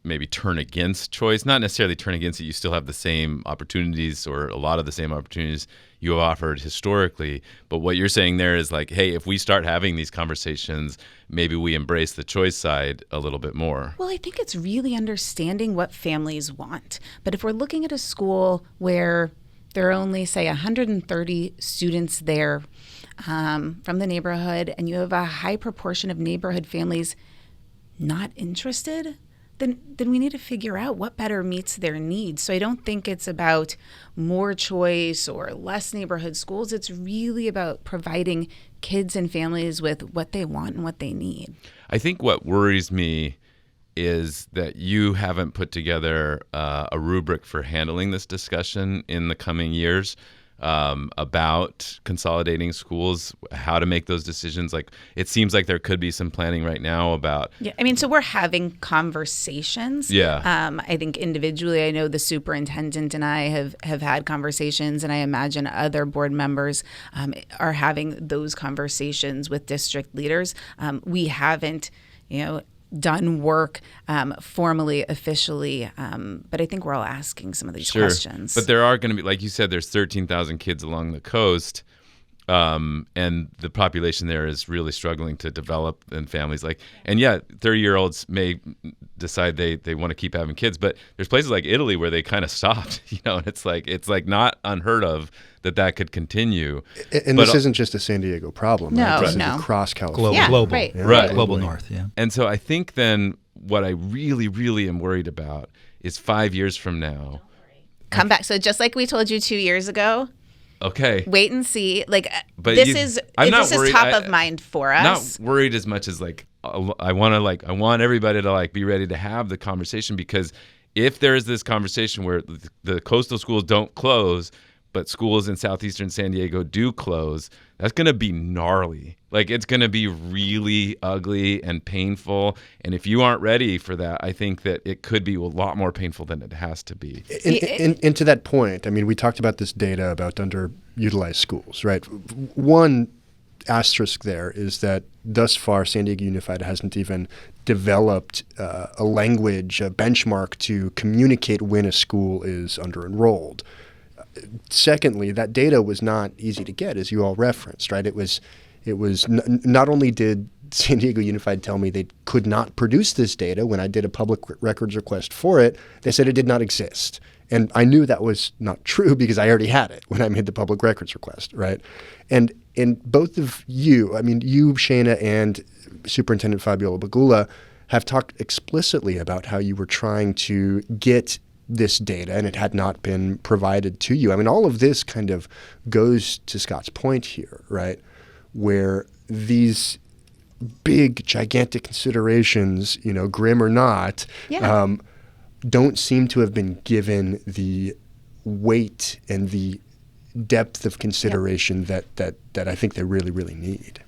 maybe turn against choice, not necessarily turn against it. You still have the same opportunities, or a lot of the same opportunities you have offered historically. But what you're saying there is like, hey, if we start having these conversations, maybe we embrace the choice side a little bit more. Well, I think it's really understanding what families want. But if we're looking at a school where there are only, say, 130 students there from the neighborhood, and you have a high proportion of neighborhood families not interested, then we need to figure out what better meets their needs. So I don't think it's about more choice or less neighborhood schools. It's really about providing kids and families with what they want and what they need. I think what worries me is that you haven't put together a rubric for handling this discussion in the coming years. About consolidating schools, how to make those decisions. Like, it seems like there could be some planning right now about. Yeah, I mean, so we're having conversations. Yeah. I think individually, I know the superintendent and I have had conversations, and I imagine other board members are having those conversations with district leaders. We haven't, done work formally, officially, but I think we're all asking some of these questions. But there are going to be, like you said, there's 13,000 kids along the coast, and the population there is really struggling to develop, and families 30-year-olds may decide they want to keep having kids, but there's places like Italy where they kind of stopped, and it's like not unheard of that could continue. And this isn't just a San Diego problem. No, right? This no. is across California. Global. Right. Yeah. Right. Global North, yeah. And so I think then what I really, really am worried about is 5 years from now. Come back. So just like we told you 2 years ago, Okay. wait and see. Like, But this you- is I'm not this is worried. top of mind for us. Not worried as much as I want everybody to be ready to have the conversation, because if there is this conversation where the coastal schools don't close, but schools in southeastern San Diego do close, that's going to be gnarly. It's going to be really ugly and painful. And if you aren't ready for that, I think that it could be a lot more painful than it has to be. And to that point, I mean, we talked about this data about underutilized schools, right? One asterisk there is that thus far, San Diego Unified hasn't even developed a language, a benchmark to communicate when a school is under-enrolled. Secondly, that data was not easy to get, as you all referenced, right? It was not only did San Diego Unified tell me they could not produce this data when I did a public records request for it, they said it did not exist. And I knew that was not true because I already had it when I made the public records request, right? And both of you, I mean, you, Shana, and Superintendent Fabiola Bagula have talked explicitly about how you were trying to get this data and it had not been provided to you. I mean, all of this kind of goes to Scott's point here, right? Where these big, gigantic considerations, grim or not, don't seem to have been given the weight and the depth of consideration that I think they really, really need.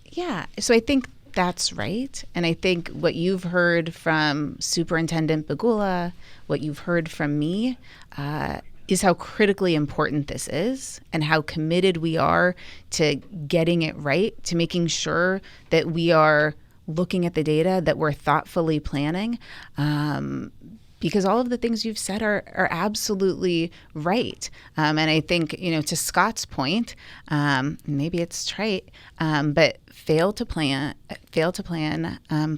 Yeah. So I think that's right. And I think what you've heard from Superintendent Bagula, what you've heard from me, is how critically important this is and how committed we are to getting it right, to making sure that we are looking at the data, that we're thoughtfully planning. Because all of the things you've said are absolutely right. And I think, to Scott's point, maybe it's trite, but fail to plan,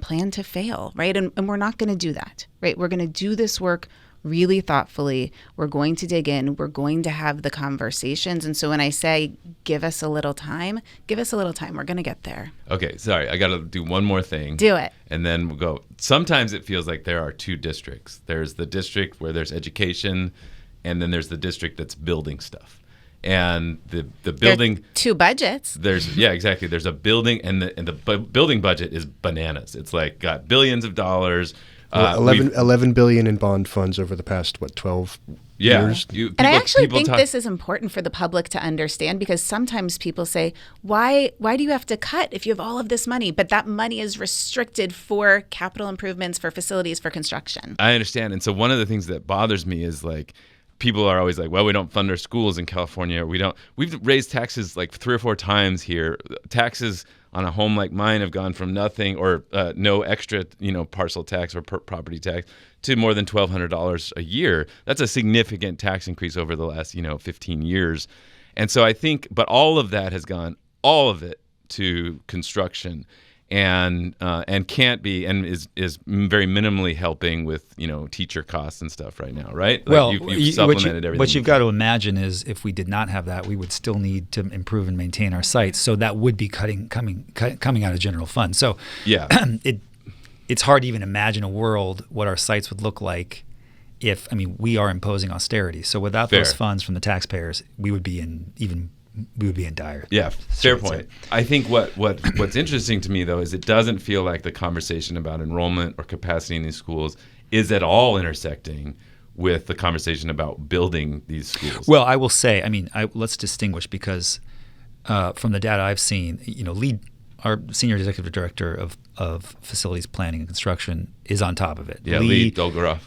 plan to fail, right? And we're not going to do that, right? We're going to do this work really thoughtfully. We're going to dig in. We're going to have the conversations. And so when I say give us a little time, we're going to get there. Okay, sorry. I got to do one more thing. Do it. And then we'll go. Sometimes it feels like there are two districts. There's the district where there's education, and then there's the district that's building stuff. And the building... There are two budgets. Exactly. There's a building, and the building budget is bananas. It's like got billions of dollars. 11 billion in bond funds over the past 12 years. And I actually think this is important for the public to understand, because sometimes people say, why do you have to cut if you have all of this money? But that money is restricted for capital improvements, for facilities, for construction. I understand. And so one of the things that bothers me is like, people are always like, well, we don't fund our schools in California. We've raised taxes like 3 or 4 times here. Taxes on a home like mine have gone from nothing or no extra, parcel tax or property tax to more than $1,200 a year. That's a significant tax increase over the last, 15 years. And so I think, but all of that has gone, all of it, to construction, and can't be, and is very minimally helping with teacher costs and stuff right now, right? Like you've supplemented everything. What you've got to imagine is if we did not have that, we would still need to improve and maintain our sites. So that would be coming out of general fund. So yeah, it's hard to even imagine a world what our sites would look like if we are imposing austerity. So without those funds from the taxpayers, we would be in dire. Yeah, fair point. I think what's interesting to me, though, is it doesn't feel like the conversation about enrollment or capacity in these schools is at all intersecting with the conversation about building these schools. Well, I will say, let's distinguish, because from the data I've seen, our senior executive director of facilities planning and construction is on top of it. Yeah, Lee Dolgoroff.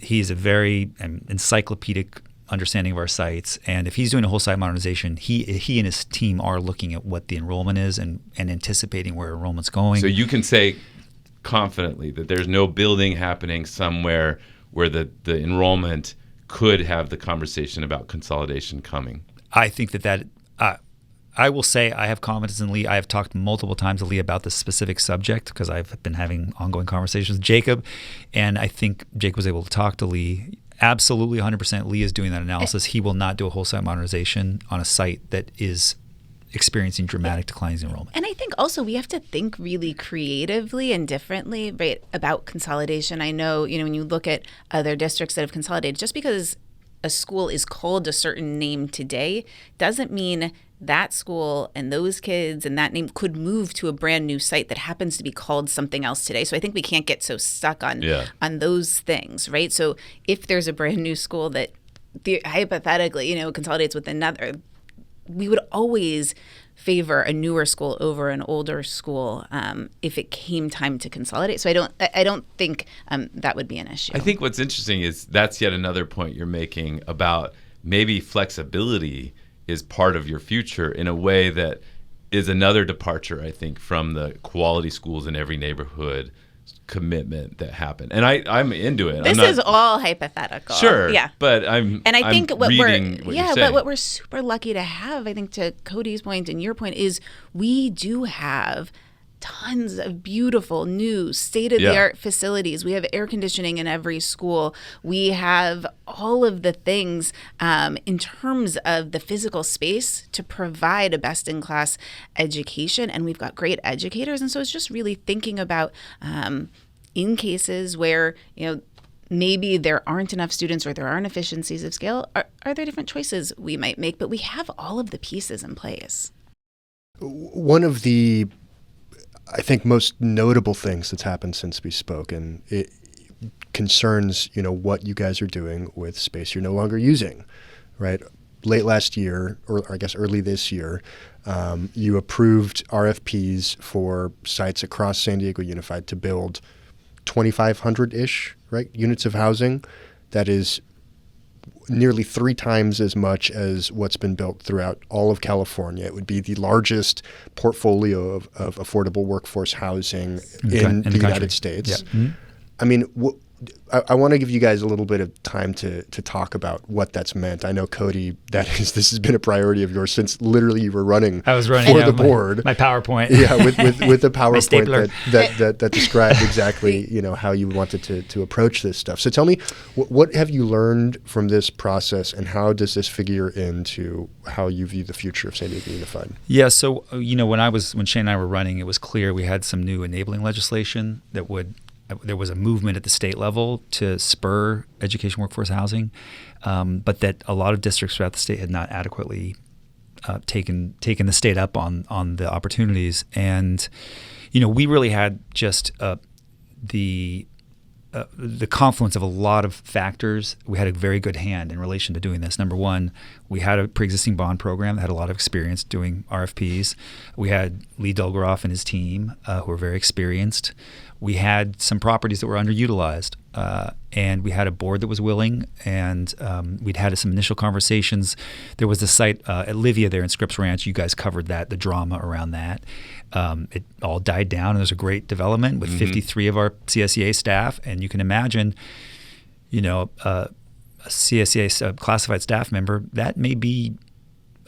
He's a very encyclopedic understanding of our sites, and if he's doing a whole site modernization, he and his team are looking at what the enrollment is and anticipating where enrollment's going. So you can say confidently that there's no building happening somewhere where the enrollment could have the conversation about consolidation coming. I think that I will say I have confidence in Lee. I have talked multiple times to Lee about this specific subject because I've been having ongoing conversations with Jakob, and I think Jakob was able to talk to Lee. Absolutely, 100%. Lee is doing that analysis. He will not do a whole site modernization on a site that is experiencing dramatic declines in enrollment. And I think also we have to think really creatively and differently, right, about consolidation. I know, when you look at other districts that have consolidated, just because a school is called a certain name today doesn't mean that school and those kids and that name could move to a brand new site that happens to be called something else today. So I think we can't get so stuck on those things, right? So if there's a brand new school that hypothetically, consolidates with another, we would always favor a newer school over an older school if it came time to consolidate. So I don't think that would be an issue. I think what's interesting is that's yet another point you're making about maybe flexibility is part of your future in a way that is another departure, I think, from the quality schools in every neighborhood commitment that happened. And I'm into it. This is all hypothetical. Sure. Yeah. But I think what we're super lucky to have, I think, to Cody's point and your point, is we do have tons of beautiful new state-of-the-art facilities. We have air conditioning in every school. We have all of the things in terms of the physical space to provide a best-in-class education, and we've got great educators. And so it's just really thinking about in cases where maybe there aren't enough students or there aren't efficiencies of scale, are there different choices we might make? But we have all of the pieces in place. One of the, I think, most notable things that's happened since we spoke, and it concerns, what you guys are doing with space you're no longer using, right? Late last year, or I guess early this year, you approved RFPs for sites across San Diego Unified to build 2,500-ish, right, units of housing. That is nearly 3 times as much as what's been built throughout all of California. It would be the largest portfolio of affordable workforce housing in the United States. Yeah. Mm-hmm. I mean, I want to give you guys a little bit of time to talk about what that's meant. I know, Cody, this has been a priority of yours since literally you were running. I was running for the board. My PowerPoint. Yeah, with the PowerPoint that described exactly how you wanted to approach this stuff. So tell me, what have you learned from this process, and how does this figure into how you view the future of San Diego Unified? Yeah, so when Shana and I were running, it was clear we had some new enabling legislation there was a movement at the state level to spur education workforce housing, but that a lot of districts throughout the state had not adequately taken the state up on the opportunities. And, we really had just the confluence of a lot of factors. We had a very good hand in relation to doing this. Number one, we had a pre-existing bond program that had a lot of experience doing RFPs. We had Lee Dolgaroff and his team who were very experienced. We had some properties that were underutilized, and we had a board that was willing, and we'd had some initial conversations. There was the site at Livia there in Scripps Ranch. You guys covered that, the drama around that. It all died down, and there's a great development with 53 of our CSEA staff, and you can imagine, a CSEA classified staff member, that may be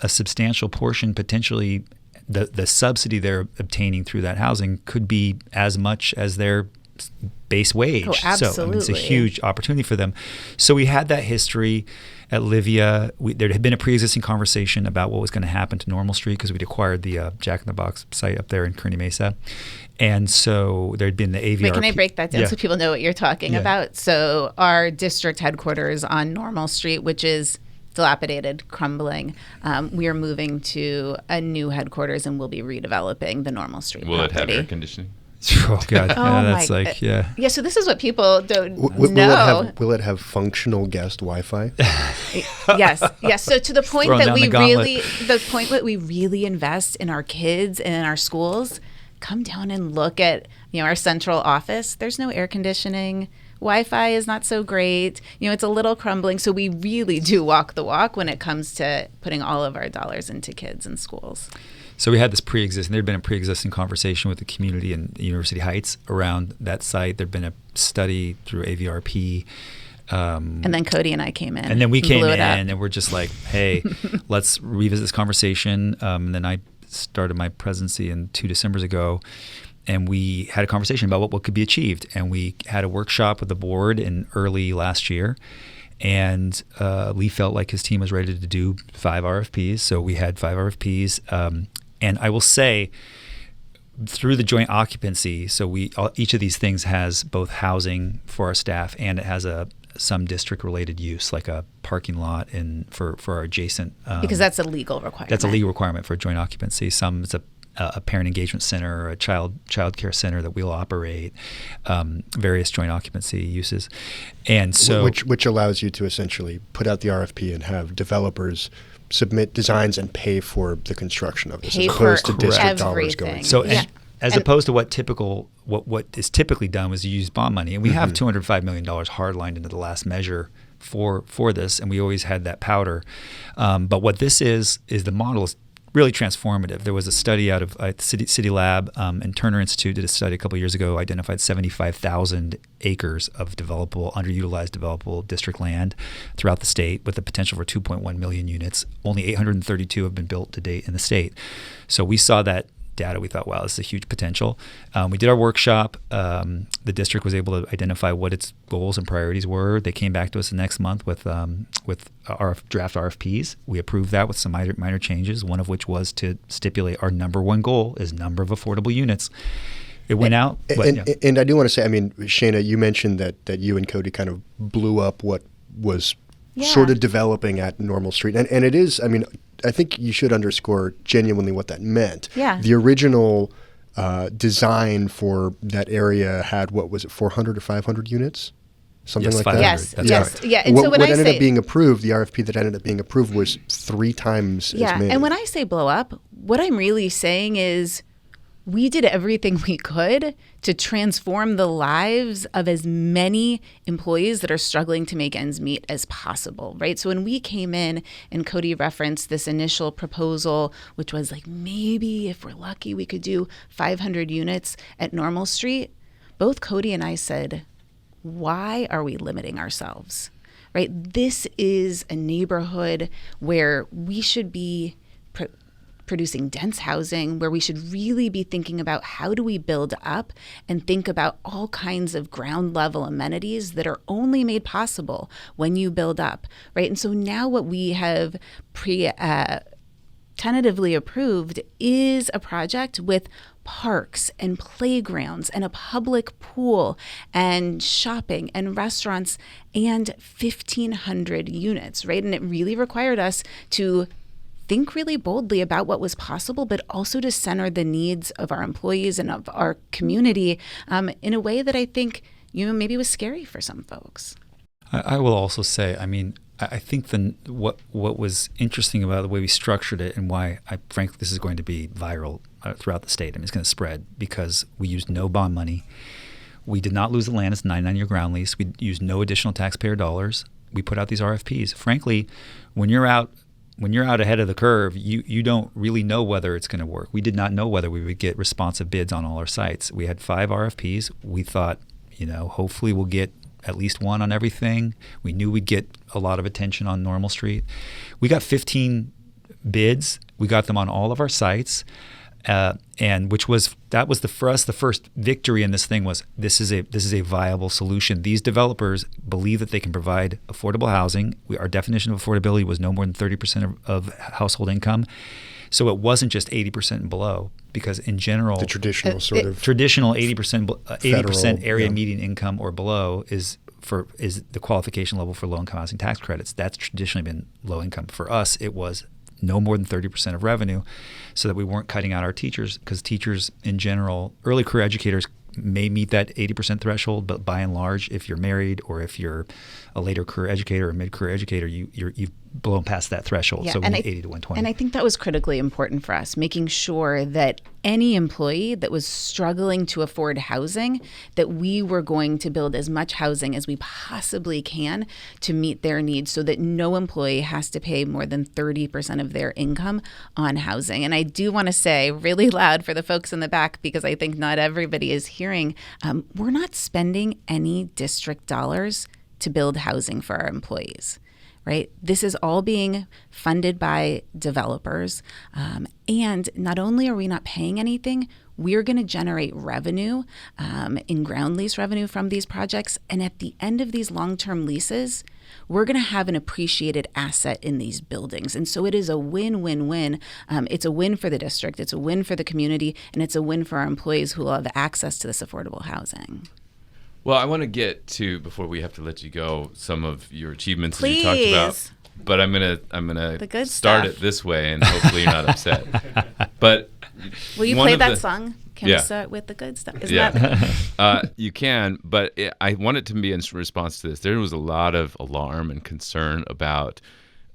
a substantial portion potentially. The subsidy they're obtaining through that housing could be as much as their base wage. Oh, absolutely. So it's a huge opportunity for them. So we had that history at Livia. There had been a pre-existing conversation about what was going to happen to Normal Street because we'd acquired the Jack in the Box site up there in Kearny Mesa. And so there'd been the AVRP. Wait, can I break that down so people know what you're talking about? So our district headquarters on Normal Street, which is dilapidated, crumbling. We are moving to a new headquarters, and we'll be redeveloping the Normal Street Will property. it have air conditioning? Oh God! That's Yeah. So this is what people don't know. Will it have functional guest Wi-Fi? Yes. So to the point that we really invest in our kids and in our schools, come down and look at our central office. There's no air conditioning. Wi-Fi is not so great. It's a little crumbling. So we really do walk the walk when it comes to putting all of our dollars into kids and schools. So we had this there'd been a pre-existing conversation with the community in University Heights around that site. There'd been a study through AVRP. And then Cody and I came in. And then we came in and we're just like, hey, let's revisit this conversation. And then I started my presidency 2 Decembers ago. And we had a conversation about what could be achieved. And we had a workshop with the board in early last year. And Lee felt like his team was ready to do 5 RFPs. So we had 5 RFPs. And I will say, through the joint occupancy, so each of these things has both housing for our staff, and it has some district-related use, like a parking lot for our adjacent. Because that's a legal requirement. That's a legal requirement for joint occupancy. Some it's a parent engagement center or a child care center that we'll operate, various joint occupancy uses, and so which allows you to essentially put out the RFP and have developers submit designs and pay for the construction of this, as opposed to district dollars going. So as opposed to what is typically done was you use bond money, and we have $205 million hardlined into the last measure for this, and we always had that powder. But what this is the model is really transformative. There was a study out of City Lab and Turner Institute did a study a couple of years ago, identified 75,000 acres of underutilized developable district land throughout the state with the potential for 2.1 million units. Only 832 have been built to date in the state. So we saw that data. We thought, wow, this is a huge potential. We did our workshop. The district was able to identify what its goals and priorities were. They came back to us the next month with our draft RFPs. We approved that with some minor changes, one of which was to stipulate our number one goal is number of affordable units. It went out. And I do want to say, I mean, Shana, you mentioned that you and Cody kind of blew up what was sort of developing at Normal Street. And it is, I mean, I think you should underscore genuinely what that meant. Yeah. The original design for that area had, 400 or 500 units? Something like that? Yes. Right. Yeah. And what so when ended up being approved, the RFP that ended up being approved was 3 times as many. And when I say blow up, what I'm really saying is we did everything we could to transform the lives of as many employees that are struggling to make ends meet as possible, right? So when we came in and Cody referenced this initial proposal, which was like, maybe if we're lucky, we could do 500 units at Normal Street, both Cody and I said, why are we limiting ourselves, right? This is a neighborhood where we should be producing dense housing, where we should really be thinking about how do we build up and think about all kinds of ground level amenities that are only made possible when you build up, right? And so now what we have tentatively approved is a project with parks and playgrounds and a public pool and shopping and restaurants and 1,500 units, right? And it really required us to think really boldly about what was possible, but also to center the needs of our employees and of our community in a way that I think, maybe was scary for some folks. I will also say, I think what was interesting about the way we structured it and why frankly this is going to be viral throughout the state. It's going to spread because we used no bond money. We did not lose the land. It's a 99-year ground lease. We used no additional taxpayer dollars. We put out these RFPs. Frankly, when you're out ahead of the curve, you don't really know whether it's going to work. We did not know whether we would get responsive bids on all our sites. We had 5 RFPs. We thought, hopefully we'll get at least one on everything. We knew we'd get a lot of attention on Normal Street. We got 15 bids. We got them on all of our sites. And for us the first victory in this thing was this is a viable solution. These developers believe that they can provide affordable housing. Our definition of affordability was no more than 30% of household income. So it wasn't just 80% and below, because in general the traditional sort of traditional 80% area yeah. median income or below is the qualification level for low-income housing tax credits. That's traditionally been low income. For us, it was no more than 30% of revenue, so that we weren't cutting out our teachers, because teachers in general, early career educators may meet that 80% threshold, but by and large, if you're married or if you're a later career educator or mid-career educator, you've blown past that threshold. Yeah, So we need 80 to 120. And I think that was critically important for us, making sure that any employee that was struggling to afford housing, that we were going to build as much housing as we possibly can to meet their needs, so that no employee has to pay more than 30% of their income on housing. And I do want to say really loud for the folks in the back, because I think not everybody is hearing, we're not spending any district dollars to build housing for our employees. Right? This is all being funded by developers. And not only are we not paying anything, we're going to generate revenue in ground lease revenue from these projects. And at the end of these long-term leases, we're going to have an appreciated asset in these buildings. And so it is a win-win-win. It's a win for the district, it's a win for the community, and it's a win for our employees who will have access to this affordable housing. Well, I want to get to, before we have to let you go, some of your achievements that Please. you talked about. But I'm gonna The good start stuff. it this way, and hopefully you're not upset. But Will you one play of that the- song? Can Yeah. we start with the good stuff? Isn't Yeah, that you can. But I want it to be in response to this. There was a lot of alarm and concern about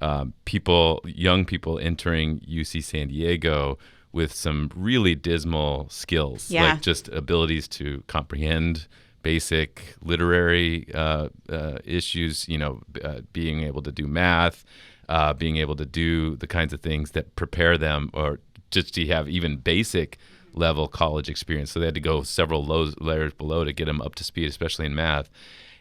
young people entering UC San Diego with some really dismal skills, Yeah. like just abilities to comprehend basic literary issues, being able to do math, being able to do the kinds of things that prepare them, or just to have even basic level college experience. So they had to go several layers below to get them up to speed, especially in math.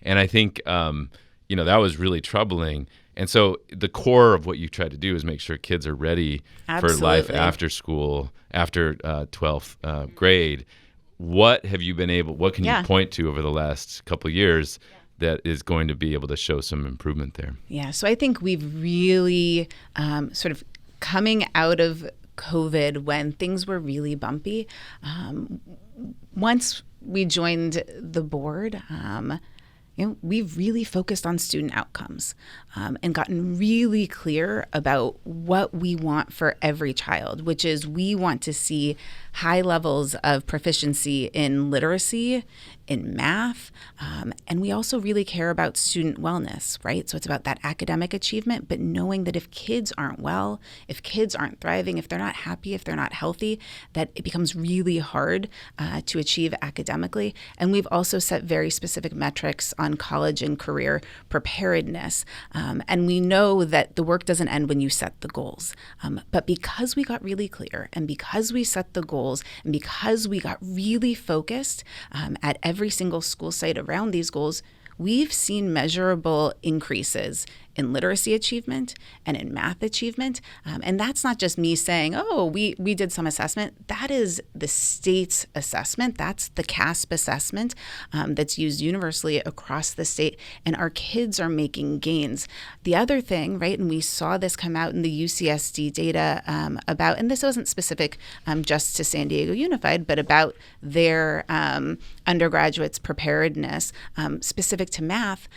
And I think, that was really troubling. And so the core of what you try to do is make sure kids are ready for life Absolutely. after school, after 12th grade. What can you point to over the last couple of years that is going to be able to show some improvement there? Yeah, so I think we've really sort of coming out of COVID when things were really bumpy. Once we joined the board, we've really focused on student outcomes and gotten really clear about what we want for every child, which is we want to see high levels of proficiency in literacy, in math. And we also really care about student wellness, right? So it's about that academic achievement, but knowing that if kids aren't well, if kids aren't thriving, if they're not happy, if they're not healthy, that it becomes really hard to achieve academically. And we've also set very specific metrics on college and career preparedness. And we know that the work doesn't end when you set the goals. But because we got really clear, and because we set the goals, and because we got really focused at every single school site around these goals, we've seen measurable increases in literacy achievement and in math achievement. And that's not just me saying, oh, we did some assessment. That is the state's assessment. That's the CASP assessment that's used universally across the state. And our kids are making gains. The other thing, right, and we saw this come out in the UCSD data about, and this wasn't specific just to San Diego Unified, but about their undergraduates' preparedness specific to math.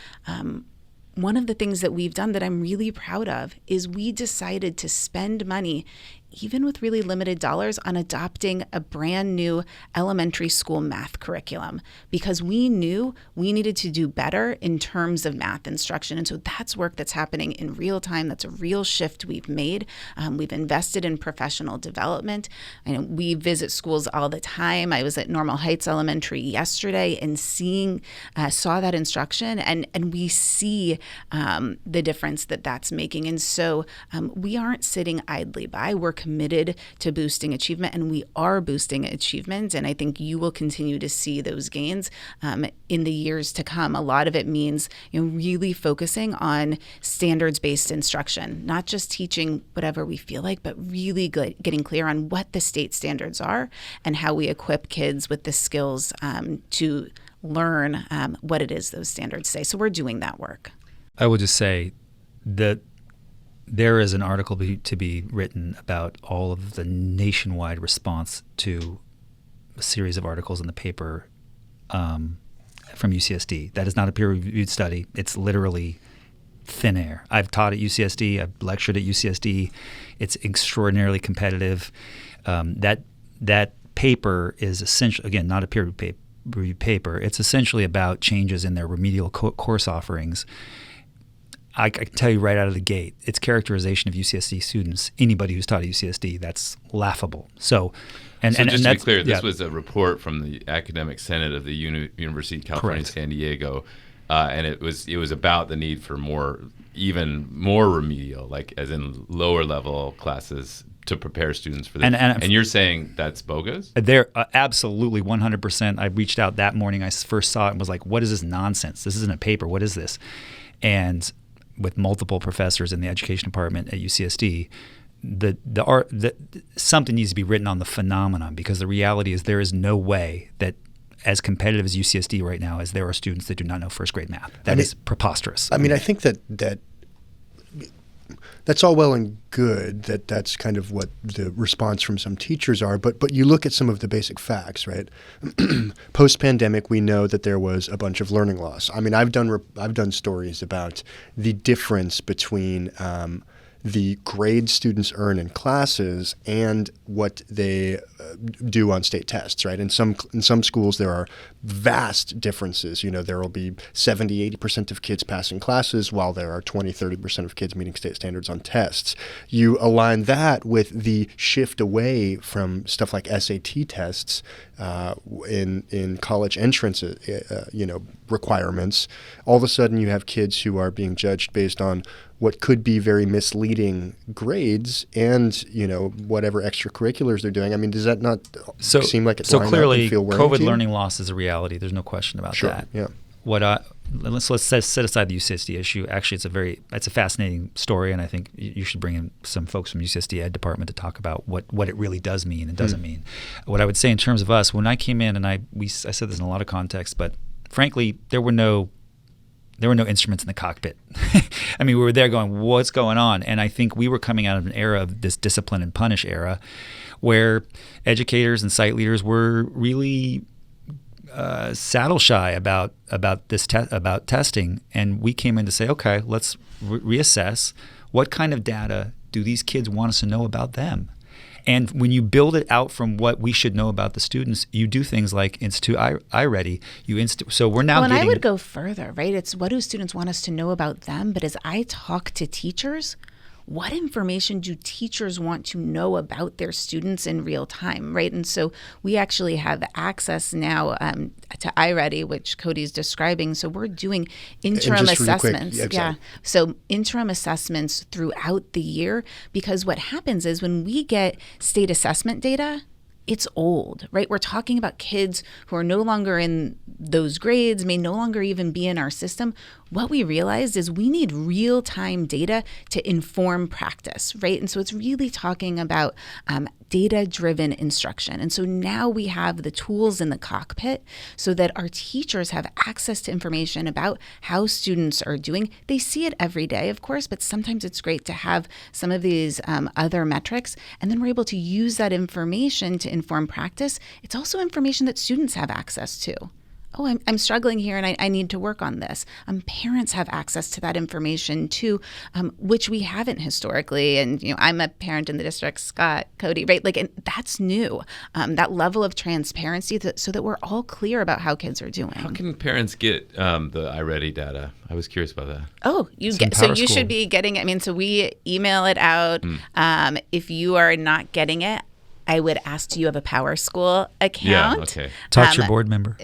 One of the things that we've done that I'm really proud of is we decided to spend money, even with really limited dollars, on adopting a brand new elementary school math curriculum because we knew we needed to do better in terms of math instruction. And so that's work that's happening in real time. That's a real shift we've made. We've invested in professional development. We visit schools all the time. I was at Normal Heights Elementary yesterday and saw that instruction, and we see the difference that that's making. And so we aren't sitting idly by. We're committed to boosting achievement, and we are boosting achievement. And I think you will continue to see those gains in the years to come. A lot of it means really focusing on standards-based instruction, not just teaching whatever we feel like, but really getting clear on what the state standards are and how we equip kids with the skills to learn what it is those standards say. So we're doing that work. I will just say that there is an article to be written about all of the nationwide response to a series of articles in the paper from UCSD. That is not a peer-reviewed study. It's literally thin air. I've taught at UCSD. I've lectured at UCSD. It's extraordinarily competitive. That paper is essentially, again, not a peer-reviewed paper. It's essentially about changes in their remedial course offerings. I can tell you right out of the gate, its characterization of UCSD students, anybody who's taught at UCSD, that's laughable. So just to be clear, this was a report from the Academic Senate of the University of California, Correct. San Diego, and it was about the need for even more remedial, like as in lower level classes to prepare students for this. And you're saying that's bogus? They're absolutely 100%. I reached out that morning. I first saw it and was like, what is this nonsense? This isn't a paper. What is this? And with multiple professors in the education department at UCSD, something needs to be written on the phenomenon, because the reality is there is no way that as competitive as UCSD right now is there are students that do not know first grade math. That is preposterous. I mean, I think that's all well and good, that's kind of what the response from some teachers are, but you look at some of the basic facts, right? Post-pandemic, we know that there was a bunch of learning loss. I mean, I've done stories about the difference between the grades students earn in classes and what they do on state tests, right? In some schools, there are vast differences. There will be 70, 80% of kids passing classes while there are 20, 30% of kids meeting state standards on tests. You align that with the shift away from stuff like SAT tests in college entrance requirements. All of a sudden, you have kids who are being judged based on what could be very misleading grades and, whatever extracurriculars they're doing. I mean, does that not seem like it's so clearly feel COVID learning loss is a reality. There's no question about that. Yeah. Let's set aside the UCSD issue. Actually, it's a fascinating story, and I think you should bring in some folks from UCSD Ed Department to talk about what it really does mean and doesn't mean. What I would say in terms of us, when I came in, and I said this in a lot of contexts, but frankly, there were no instruments in the cockpit. I mean, we were there going, what's going on? And I think we were coming out of an era of this discipline and punish era where educators and site leaders were really saddle shy about testing. And we came in to say, okay, let's reassess what kind of data do these kids want us to know about them? And when you build it out from what we should know about the students, you do things like Institute iReady. So we're now and getting... I would go further, right? It's what do students want us to know about them? But as I talk to teachers, what information do teachers want to know about their students in real time, right? And so we actually have access now to iReady, which Cody's describing. So we're doing interim assessments. So interim assessments throughout the year, because what happens is when we get state assessment data, it's old, right? We're talking about kids who are no longer in those grades, may no longer even be in our system. What we realized is we need real-time data to inform practice, right? And so it's really talking about data-driven instruction. And so now we have the tools in the cockpit so that our teachers have access to information about how students are doing. They see it every day, of course, but sometimes it's great to have some of these other metrics, and then we're able to use that information to inform practice. It's also information that students have access to. Oh, I'm struggling here and I need to work on this. Parents have access to that information too, which we haven't historically. And, I'm a parent in the district, Scott, Cody, right? And that's new, that level of transparency so that we're all clear about how kids are doing. How can parents get the iReady data? I was curious about that. Oh, you should be getting it. So we email it out. If you are not getting it, I would ask, do you have a Power School account? Yeah, okay. Talk to your board member.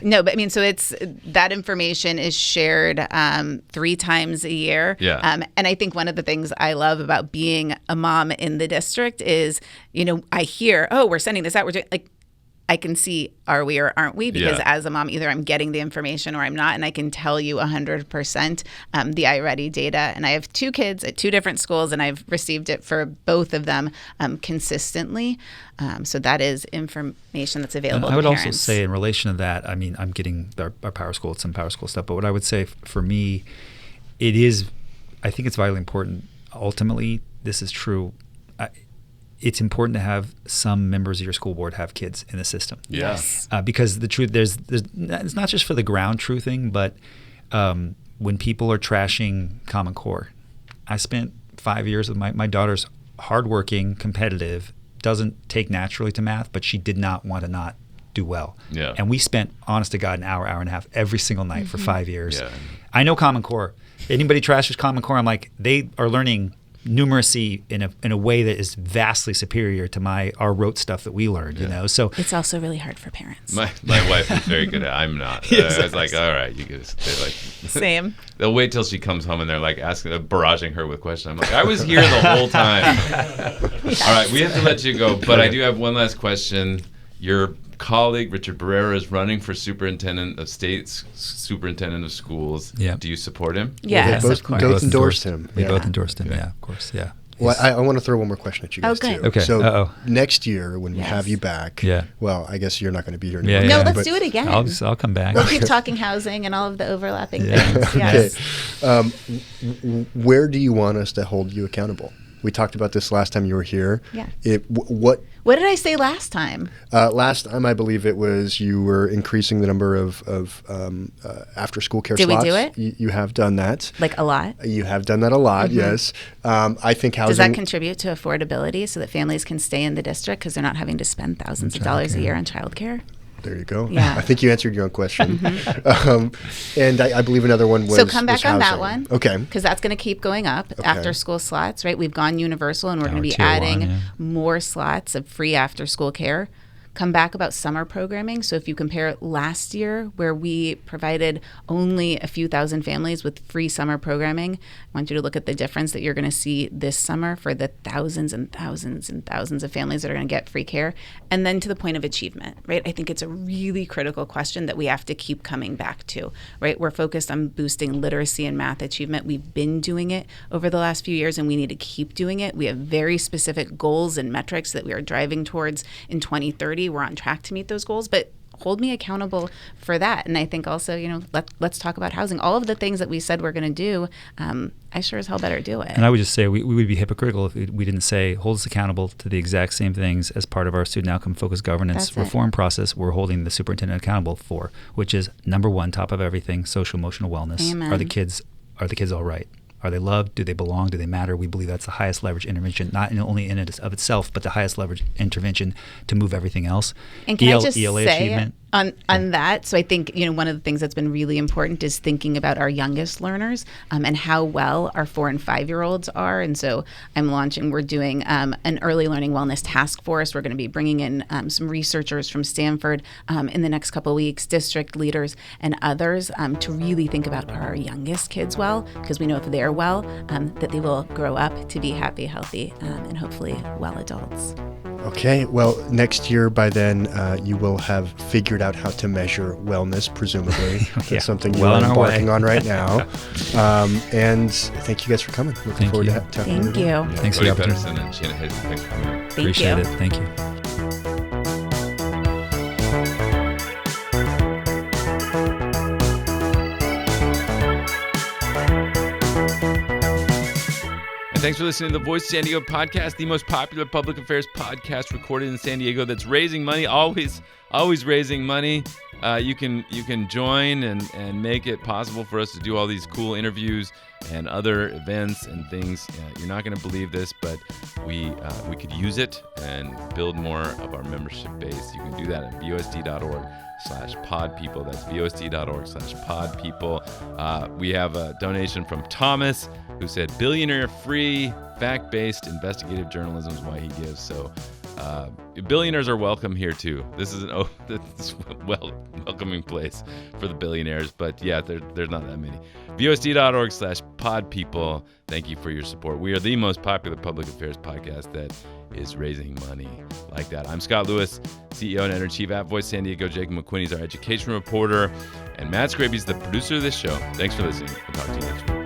No, but so it's that information is shared 3 times a year. Yeah. And I think one of the things I love about being a mom in the district is, I hear, oh, we're sending this out. We're doing I can see, are we or aren't we? Because as a mom, either I'm getting the information or I'm not. And I can tell you 100% the iReady data. And I have 2 kids at 2 different schools, and I've received it for both of them consistently. So that is information that's available to I would parents. also say in relation to that, I'm getting our Power School, some Power School stuff. But what I would say for me, I think it's vitally important. Ultimately, this is true. It's important to have some members of your school board have kids in the system. Yes. Because the truth, it's not just for the ground truthing, but when people are trashing Common Core. I spent 5 years with my daughter's hardworking, competitive, doesn't take naturally to math, but she did not want to not do well. Yeah. And we spent, honest to God, an hour and a half every single night for 5 years. Yeah. I know Common Core. Anybody trashes Common Core, I'm like, they are learning numeracy in a way that is vastly superior to our rote stuff that we learned, So it's also really hard for parents. My wife is very good at it. I'm not. I was like, all right, you guys. They're like, same. They'll wait till she comes home and they're like barraging her with questions. I'm like, I was here the whole time. All right, we have to let you go, but I do have one last question. Your colleague Richard Barrera is running for superintendent of schools. Yeah. Do you support him? Yes, they of course. both endorsed him. They both endorsed him. Yeah, of course. Yeah. Well, I want to throw one more question at you guys Okay. too. Okay. So next year when we have you back, well, I guess you're not going to be here anymore. No, let's do it again. I'll come back. We'll keep talking housing and all of the overlapping things. Yes. Okay. Where do you want us to hold you accountable? We talked about this last time you were here. Yeah. What did I say last time? Last time, I believe it was you were increasing the number of after-school care slots. Did we do it? You have done that. Like a lot? You have done that a lot, yes. I think housing... Does that contribute to affordability so that families can stay in the district because they're not having to spend thousands of dollars a year on childcare? There you go. Yeah. I think you answered your own question. And I believe another one was So come back on that housing. one. Okay. Because that's going to keep going up after school slots, right? We've gone universal and we're going to be Tier adding 1, more slots of free after school care. Come back about summer programming. So if you compare last year where we provided only a few thousand families with free summer programming, I want you to look at the difference that you're going to see this summer for the thousands and thousands and thousands of families that are going to get free care. And then to the point of achievement, right? I think it's a really critical question that we have to keep coming back to, right? We're focused on boosting literacy and math achievement. We've been doing it over the last few years and we need to keep doing it. We have very specific goals and metrics that we are driving towards in 2030. We're on track to meet those goals, but hold me accountable for that. And I think also, let's talk about housing. All of the things that we said we're going to do, I sure as hell better do it. And I would just say we would be hypocritical if we didn't say hold us accountable to the exact same things as part of our student outcome focused governance reform process we're holding the superintendent accountable for, which is number one, top of everything, social emotional wellness. Amen. Are the kids all right? Are they loved? Do they belong? Do they matter? We believe that's the highest leverage intervention, not only in and of itself, but the highest leverage intervention to move everything else. And can I just ELA say achievement. On that, so I think, one of the things that's been really important is thinking about our youngest learners and how well our 4 and 5-year-olds are. And so we're doing an early learning wellness task force. We're going to be bringing in some researchers from Stanford in the next couple of weeks, district leaders and others to really think about our youngest kids well, because we know if they're well, that they will grow up to be happy, healthy, and hopefully well adults. Okay, well, next year by then you will have figured out how to measure wellness, presumably. That's something you're embarking on right now. And thank you guys for coming. Looking forward to talking to you. Thank you. Thanks for Cody the opportunity. Petterson and Shana Hazan, thanks for coming. Appreciate it. Thank you. Thanks for listening to the Voice of San Diego podcast, the most popular public affairs podcast recorded in San Diego that's raising money, always raising money. You can join and make it possible for us to do all these cool interviews and other events and things. You're not going to believe this, but we could use it and build more of our membership base. You can do that at VOSD.org/podpeople. That's VOSD.org/podpeople. We have a donation from Thomas, who said billionaire-free, fact-based investigative journalism is why he gives. So billionaires are welcome here too. This is welcoming place for the billionaires, but yeah, there's not that many. VOSD.org/podpeople. Thank you for your support. We are the most popular public affairs podcast that is raising money like that. I'm Scott Lewis, CEO and editor-in-chief at Voice San Diego. Jakob McWhinney is our education reporter, and Matt Scraby's the producer of this show. Thanks for listening. We'll talk to you next week.